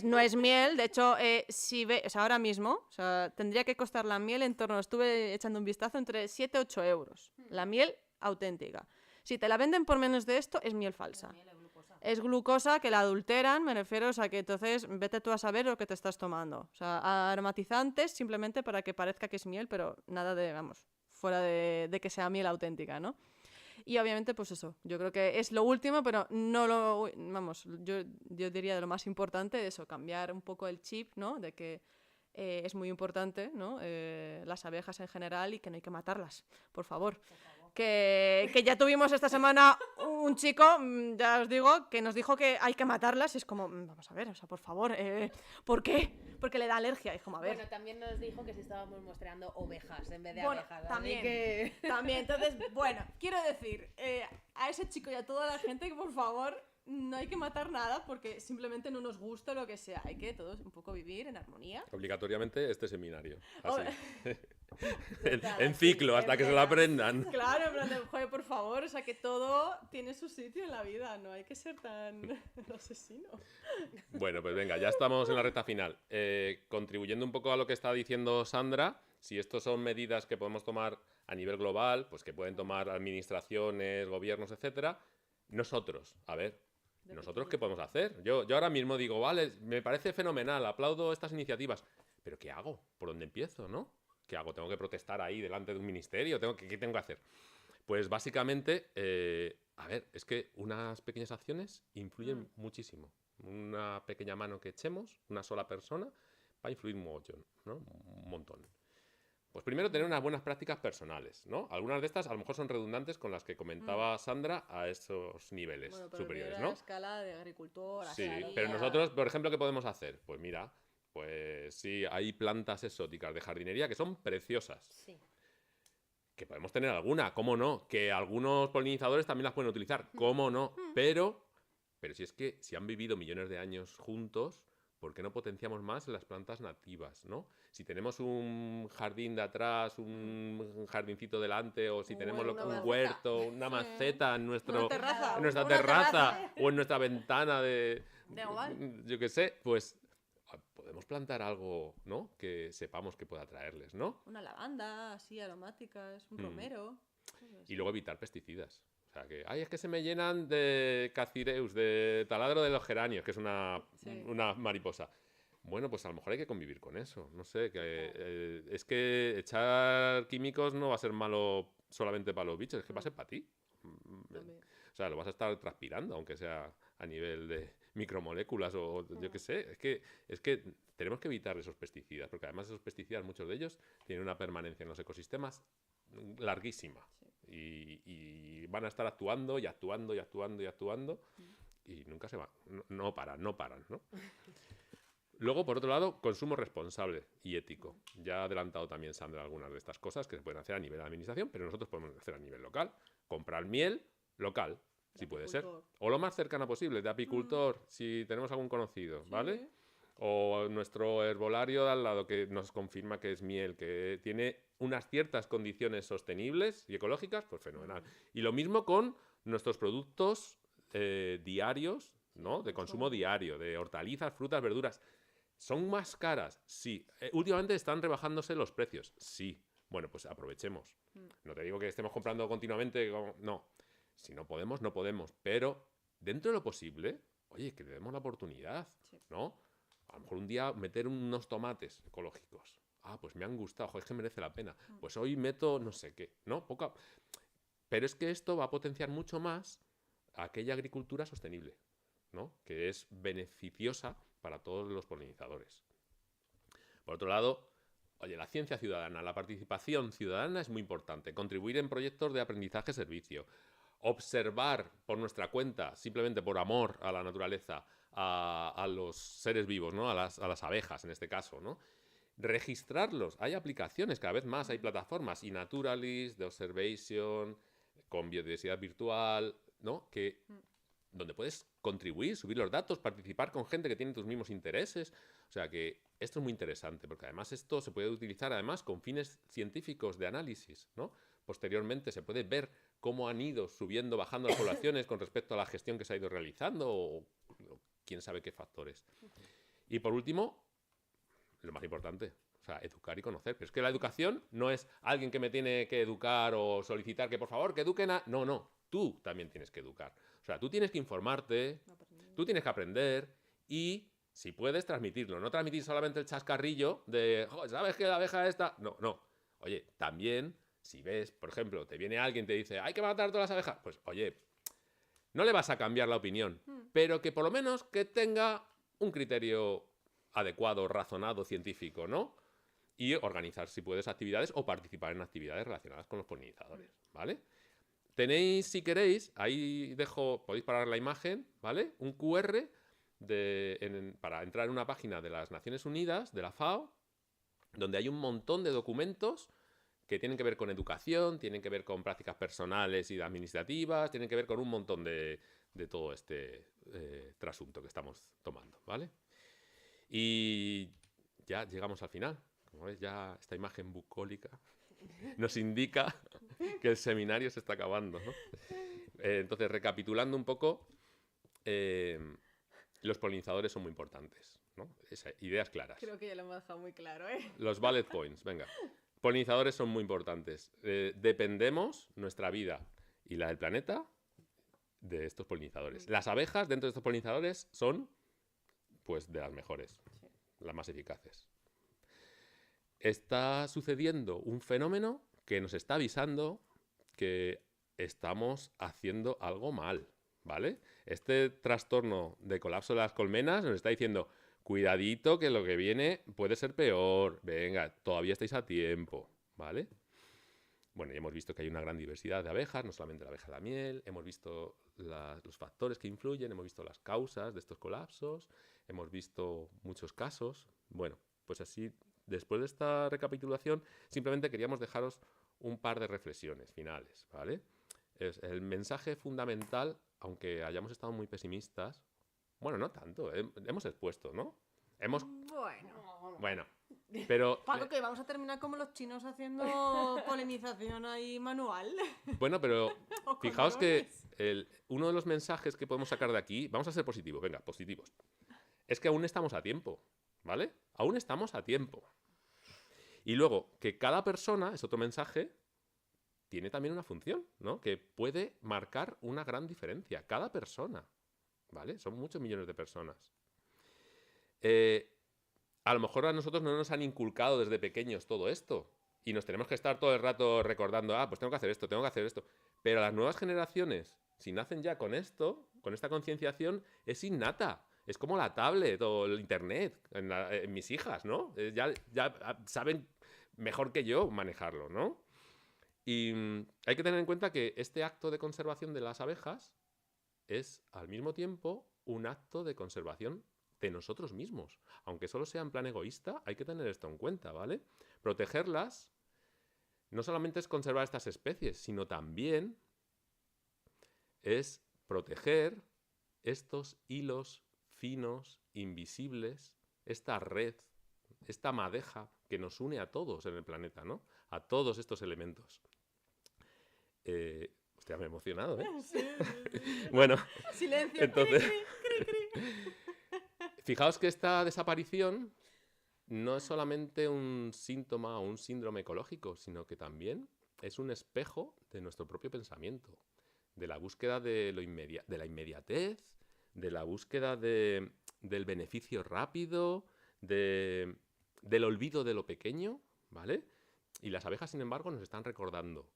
no es miel. De hecho, o sea, ahora mismo, o sea, tendría que costar la miel en torno, estuve echando un vistazo, entre 7 y 8 euros. La miel auténtica. Si te la venden por menos de esto, es miel falsa. Es glucosa que la adulteran, me refiero, o sea, que entonces vete tú a saber lo que te estás tomando. O sea, aromatizantes simplemente para que parezca que es miel, pero nada de, vamos, fuera de que sea miel auténtica, ¿no? Y obviamente, pues eso, yo creo que es lo último, pero no lo, vamos, yo diría de lo más importante, eso, cambiar un poco el chip, ¿no? De que es muy importante, ¿no? Las abejas en general y que no hay que matarlas, por favor. Que ya tuvimos esta semana un chico, ya os digo, que nos dijo que hay que matarlas y es como, vamos a ver, o sea, por favor, ¿por qué? Porque le da alergia, y es como, a ver. Bueno, también nos dijo que si estábamos mostrando ovejas en vez de Bueno, abejas. también, así que... también, entonces, bueno, quiero decir, a ese chico y a toda la gente que por favor no hay que matar nada porque simplemente no nos gusta lo que sea, hay que todos un poco vivir en armonía. Obligatoriamente este seminario. Oh. Así. en ciclo, hasta que se lo aprendan. Claro, en plan de, joder, por favor, o sea, que todo tiene su sitio en la vida, no hay que ser tan asesino. Bueno, pues venga, ya estamos en la recta final. Contribuyendo un poco a lo que está diciendo Sandra, si estos son medidas que podemos tomar a nivel global, pues que pueden tomar administraciones, gobiernos, etcétera, nosotros, a ver, ¿nosotros qué podemos hacer? Yo ahora mismo digo, vale, me parece fenomenal, aplaudo estas iniciativas, pero ¿qué hago? ¿Por dónde empiezo, no? ¿Qué hago? ¿Tengo que protestar ahí delante de un ministerio? ¿Qué tengo que hacer? Pues básicamente, a ver, es que unas pequeñas acciones influyen muchísimo. Una pequeña mano que echemos, una sola persona, va a influir un mogollón, ¿no? Un montón. Pues primero tener unas buenas prácticas personales, ¿no? Algunas de estas a lo mejor son redundantes con las que comentaba Sandra a esos niveles superiores, ¿no? A escala de agricultor, Sí, pero nosotros, por ejemplo, ¿qué podemos hacer? Pues mira, pues sí, hay plantas exóticas de jardinería que son preciosas. Sí. Que podemos tener alguna, ¿cómo no? Que algunos polinizadores también las pueden utilizar, ¿cómo no? Pero si es que si han vivido millones de años juntos, ¿por qué no potenciamos más las plantas nativas, ¿no? Si tenemos un jardín de atrás, un jardincito delante, o si tenemos un huerto, una maceta en nuestra terraza o en nuestra ventana de yo qué sé, pues podemos plantar algo, ¿no? Que sepamos que pueda atraerles, ¿no? Una lavanda, así, aromáticas, un romero. Y luego evitar pesticidas. O sea, que, es que se me llenan de cacireus, de taladro de los geranios, que es una mariposa. Bueno, pues a lo mejor hay que convivir con eso. No sé, es que echar químicos no va a ser malo solamente para los bichos, es que va a ser para ti. O sea, lo vas a estar transpirando, aunque sea a nivel de micromoléculas o yo qué sé. Es que tenemos que evitar esos pesticidas, porque además esos pesticidas, muchos de ellos, tienen una permanencia en los ecosistemas larguísima. Y van a estar actuando y actuando y actuando y actuando. y nunca se van, no paran, ¿no? Luego, por otro lado, consumo responsable y ético. Ya ha adelantado también Sandra algunas de estas cosas que se pueden hacer a nivel de administración, pero nosotros podemos hacer a nivel local. Comprar miel local, si puede ser. O lo más cercana posible, de apicultor, si tenemos algún conocido, ¿vale? Sí. O nuestro herbolario de al lado que nos confirma que es miel, que tiene unas ciertas condiciones sostenibles y ecológicas, pues fenomenal. Y lo mismo con nuestros productos diarios, ¿no? De consumo diario, de hortalizas, frutas, verduras. ¿Son más caras? Sí. Últimamente están rebajándose los precios. Sí. Bueno, pues aprovechemos. No te digo que estemos comprando continuamente. No. Si no podemos, no podemos. Pero dentro de lo posible, oye, que le demos la oportunidad, ¿no? A lo mejor un día meter unos tomates ecológicos. Ah, pues me han gustado. Joder, es que merece la pena. Pues hoy meto no sé qué, ¿no? Pero es que esto va a potenciar mucho más aquella agricultura sostenible, ¿no? Que es beneficiosa para todos los polinizadores. Por otro lado, oye, la ciencia ciudadana, la participación ciudadana es muy importante. Contribuir en proyectos de aprendizaje-servicio. Observar por nuestra cuenta, simplemente por amor a la naturaleza, a los seres vivos, ¿no? A las abejas, en este caso, ¿no? Registrarlos. Hay aplicaciones, cada vez más hay plataformas. eNaturalist, The Observation, con biodiversidad virtual, ¿no? Donde puedes contribuir, subir los datos, participar con gente que tiene tus mismos intereses. O sea que esto es muy interesante, porque además esto se puede utilizar además con fines científicos de análisis, ¿no? Posteriormente se puede ver cómo han ido subiendo, bajando las poblaciones con respecto a la gestión que se ha ido realizando o quién sabe qué factores. Y por último, lo más importante, o sea, educar y conocer. Pero es que la educación no es alguien que me tiene que educar o solicitar que por favor que eduquen a... No, tú también tienes que educar. O sea, tú tienes que informarte, tú tienes que aprender y, si puedes, transmitirlo. No transmitir solamente el chascarrillo de, oh, ¿sabes que la abeja esta? No. Oye, también, si ves, por ejemplo, te viene alguien y te dice, hay que matar todas las abejas, pues, oye, no le vas a cambiar la opinión, pero que por lo menos que tenga un criterio adecuado, razonado, científico, ¿no? Y organizar, si puedes, actividades o participar en actividades relacionadas con los polinizadores, ¿vale? Tenéis, si queréis, ahí podéis parar la imagen, ¿vale? Un QR para entrar en una página de las Naciones Unidas, de la FAO, donde hay un montón de documentos que tienen que ver con educación, tienen que ver con prácticas personales y administrativas, tienen que ver con un montón de todo este trasunto que estamos tomando, ¿vale? Y ya llegamos al final. Como ves, ya esta imagen bucólica nos indica que el seminario se está acabando, ¿no? Entonces, recapitulando un poco, los polinizadores son muy importantes, ¿no? Ideas claras. Creo que ya lo hemos dejado muy claro, ¿eh? Los bullet points, venga. Polinizadores son muy importantes. Dependemos nuestra vida y la del planeta de estos polinizadores. Las abejas dentro de estos polinizadores son, pues, de las mejores, las más eficaces. Está sucediendo un fenómeno que nos está avisando que estamos haciendo algo mal, ¿vale? Este trastorno de colapso de las colmenas nos está diciendo, cuidadito que lo que viene puede ser peor, venga, todavía estáis a tiempo, ¿vale? Bueno, ya hemos visto que hay una gran diversidad de abejas, no solamente la abeja de la miel, hemos visto los factores que influyen, hemos visto las causas de estos colapsos, hemos visto muchos casos. Bueno, pues así, después de esta recapitulación, simplemente queríamos dejaros un par de reflexiones finales, ¿vale? El mensaje fundamental, aunque hayamos estado muy pesimistas, bueno, no tanto, hemos expuesto, ¿no? Bueno, pero... Paco, que vamos a terminar como los chinos haciendo polinización ahí manual. Bueno, pero fijaos que uno de los mensajes que podemos sacar de aquí, vamos a ser positivos, venga, positivos, es que aún estamos a tiempo, ¿vale? Aún estamos a tiempo. Y luego, que cada persona, es otro mensaje, tiene también una función, ¿no? Que puede marcar una gran diferencia. Cada persona, ¿vale? Son muchos millones de personas. A lo mejor a nosotros no nos han inculcado desde pequeños todo esto. Y nos tenemos que estar todo el rato recordando, pues tengo que hacer esto, tengo que hacer esto. Pero las nuevas generaciones, si nacen ya con esto, con esta concienciación, es innata. Es como la tablet o el internet en mis hijas, ¿no? Ya saben mejor que yo manejarlo, ¿no? Y hay que tener en cuenta que este acto de conservación de las abejas es al mismo tiempo un acto de conservación de nosotros mismos. Aunque solo sea en plan egoísta, hay que tener esto en cuenta, ¿vale? Protegerlas no solamente es conservar estas especies, sino también es proteger estos hilos finos, invisibles, esta red, esta madeja que nos une a todos en el planeta, ¿no? A todos estos elementos. Hostia, me he emocionado, ¿eh? Bueno, Silencio. entonces, fijaos que esta desaparición no es solamente un síntoma o un síndrome ecológico, sino que también es un espejo de nuestro propio pensamiento, de la búsqueda de de la inmediatez, de la búsqueda del beneficio rápido, del olvido de lo pequeño, ¿vale? Y las abejas, sin embargo, nos están recordando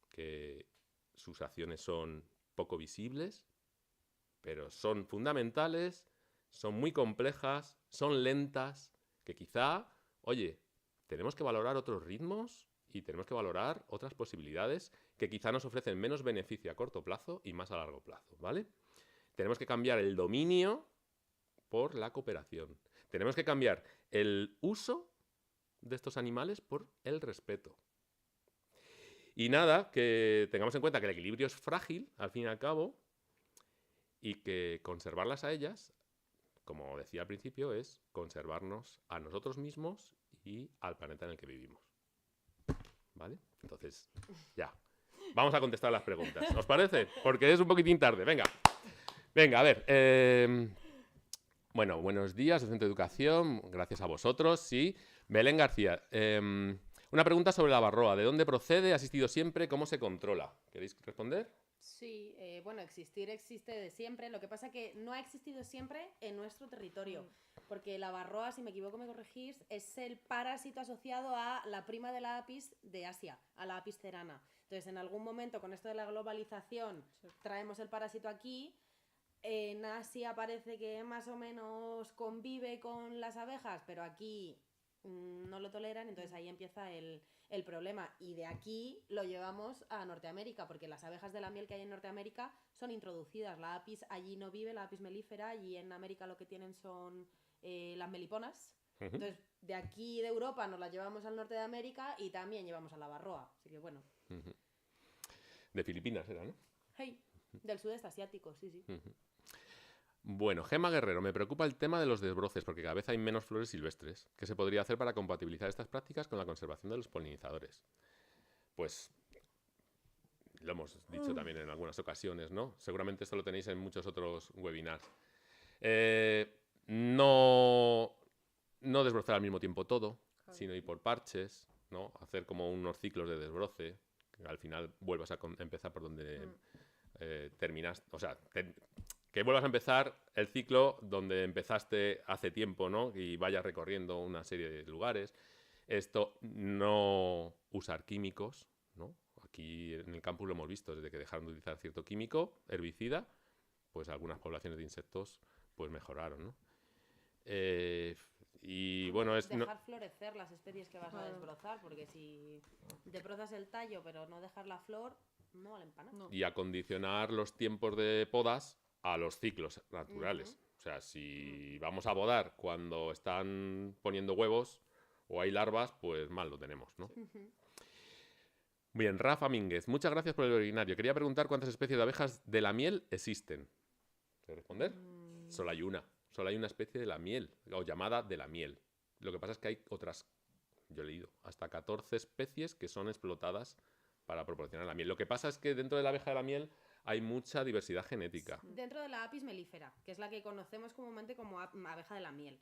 que sus acciones son poco visibles, pero son fundamentales, son muy complejas, son lentas, que quizá, oye, tenemos que valorar otros ritmos y tenemos que valorar otras posibilidades que quizá nos ofrecen menos beneficio a corto plazo y más a largo plazo, ¿vale? Tenemos que cambiar el dominio por la cooperación. Tenemos que cambiar el uso de estos animales por el respeto. Y nada, que tengamos en cuenta que el equilibrio es frágil, al fin y al cabo, y que conservarlas a ellas, como decía al principio, es conservarnos a nosotros mismos y al planeta en el que vivimos. ¿Vale? Entonces, ya. Vamos a contestar las preguntas. ¿Os parece? Porque es un poquitín tarde. Venga. Venga, a ver. Bueno, buenos días, Centro de Educación. Gracias a vosotros, sí. Belén García. Una pregunta sobre la varroa. ¿De dónde procede? ¿Ha existido siempre? ¿Cómo se controla? ¿Queréis responder? Sí, bueno, existir existe de siempre. Lo que pasa que no ha existido siempre en nuestro territorio. Porque la varroa, si me equivoco me corregís, es el parásito asociado a la prima de la apis de Asia, a la apis cerana. Entonces, en algún momento, con esto de la globalización, traemos el parásito aquí. En Asia parece que más o menos convive con las abejas, pero aquí no lo toleran, entonces ahí empieza el problema. Y de aquí lo llevamos a Norteamérica, porque las abejas de la miel que hay en Norteamérica son introducidas. La apis allí no vive, la apis melífera, y en América lo que tienen son las meliponas. Entonces, de aquí de Europa nos las llevamos al norte de América y también llevamos a la varroa. Así que bueno. De Filipinas era, ¿no? Hey, del sudeste asiático, sí, sí. Bueno, Gema Guerrero, me preocupa el tema de los desbroces, porque cada vez hay menos flores silvestres. ¿Qué se podría hacer para compatibilizar estas prácticas con la conservación de los polinizadores? Pues lo hemos dicho también en algunas ocasiones, ¿no? Seguramente esto lo tenéis en muchos otros webinars. No desbrozar al mismo tiempo todo, sino ir por parches, ¿no? Hacer como unos ciclos de desbroce, que al final vuelvas a empezar por donde terminaste, o sea, que vuelvas a empezar el ciclo donde empezaste hace tiempo, ¿no? Y vayas recorriendo una serie de lugares. Esto, no usar químicos, ¿no? Aquí en el campus lo hemos visto, desde que dejaron de utilizar cierto químico, herbicida, pues algunas poblaciones de insectos pues mejoraron, ¿no? Y bueno, es... Dejar florecer las especies que vas a desbrozar, porque si desbrozas el tallo pero no dejar la flor, no valen para nada. Y acondicionar los tiempos de podas a los ciclos naturales. O sea, si vamos a podar cuando están poniendo huevos o hay larvas, pues mal lo tenemos, ¿no? Bien, Rafa Mínguez, muchas gracias por el webinario. Quería preguntar cuántas especies de abejas de la miel existen. ¿Quieres responder? Solo hay una. Solo hay una especie de la miel, o llamada de la miel. Lo que pasa es que hay otras, yo he leído, hasta 14 especies que son explotadas para proporcionar la miel. Lo que pasa es que dentro de la abeja de la miel hay mucha diversidad genética. Dentro de la apis melífera, que es la que conocemos comúnmente como abeja de la miel.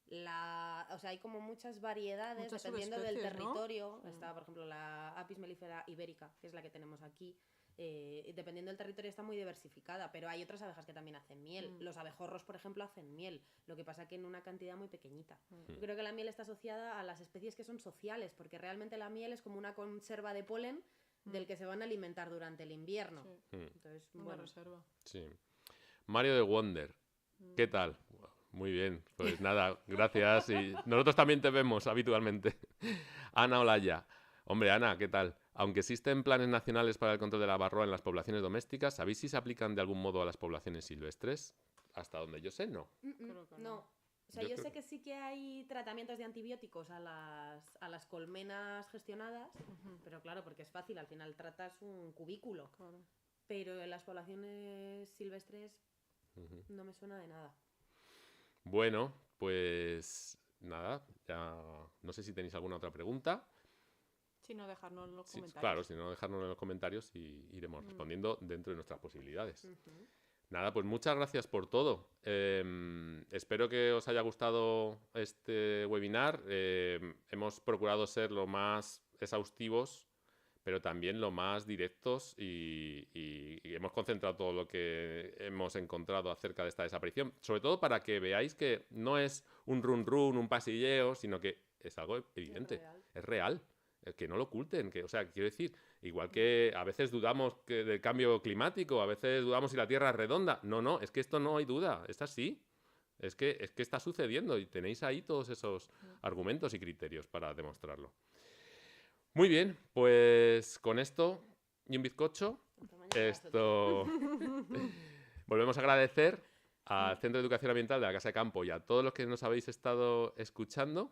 O sea, hay como muchas variedades, Muchas dependiendo del subespecies, ¿no? territorio. Está, por ejemplo, la apis melífera ibérica, que es la que tenemos aquí. Dependiendo del territorio está muy diversificada, pero hay otras abejas que también hacen miel. Los abejorros, por ejemplo, hacen miel, lo que pasa que en una cantidad muy pequeñita. Yo creo que la miel está asociada a las especies que son sociales, porque realmente la miel es como una conserva de polen del que se van a alimentar durante el invierno. Sí. Entonces, Una bueno. reserva. Sí. Mario de Wonder, ¿qué tal? Muy bien, pues nada, gracias. Y nosotros también te vemos habitualmente. Ana Olaya. Hombre, Ana, ¿qué tal? Aunque existen planes nacionales para el control de la varroa en las poblaciones domésticas, ¿sabéis si se aplican de algún modo a las poblaciones silvestres? Hasta donde yo sé, no. Creo que No. O sea, Yo yo creo sé que sí que hay tratamientos de antibióticos a las colmenas gestionadas, pero claro, porque es fácil, al final tratas un cubículo. claro. Pero en las poblaciones silvestres Ujú. no me suena de nada. Bueno, pues nada, ya no sé si tenéis alguna otra pregunta. Si no, dejarnos en los Sí, comentarios. claro, si no, dejárnoslo en los comentarios y iremos respondiendo dentro de nuestras posibilidades. Ujú. Nada, pues muchas gracias por todo. Espero que os haya gustado este webinar. Hemos procurado ser lo más exhaustivos, pero también lo más directos y hemos concentrado todo lo que hemos encontrado acerca de esta desaparición. Sobre todo para que veáis que no es un run, un pasilleo, sino que es algo evidente, real. es real. Que no lo oculten, que, o sea, quiero decir, igual que a veces dudamos del cambio climático, a veces dudamos si la Tierra es redonda. No, es que esto no hay duda, es así. Es que está sucediendo y tenéis ahí todos esos argumentos y criterios para demostrarlo. Muy bien, pues con esto y un bizcocho, Hasta mañana a las esto volvemos a agradecer al Centro de Educación Ambiental de la Casa de Campo y a todos los que nos habéis estado escuchando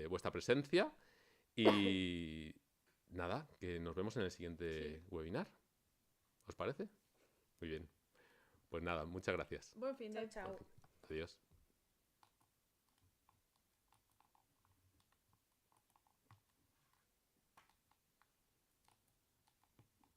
vuestra presencia. Y nada, que nos vemos en el siguiente webinar. ¿Os parece? Muy bien. Pues nada, muchas gracias. Buen fin de... Chao, chao. Adiós.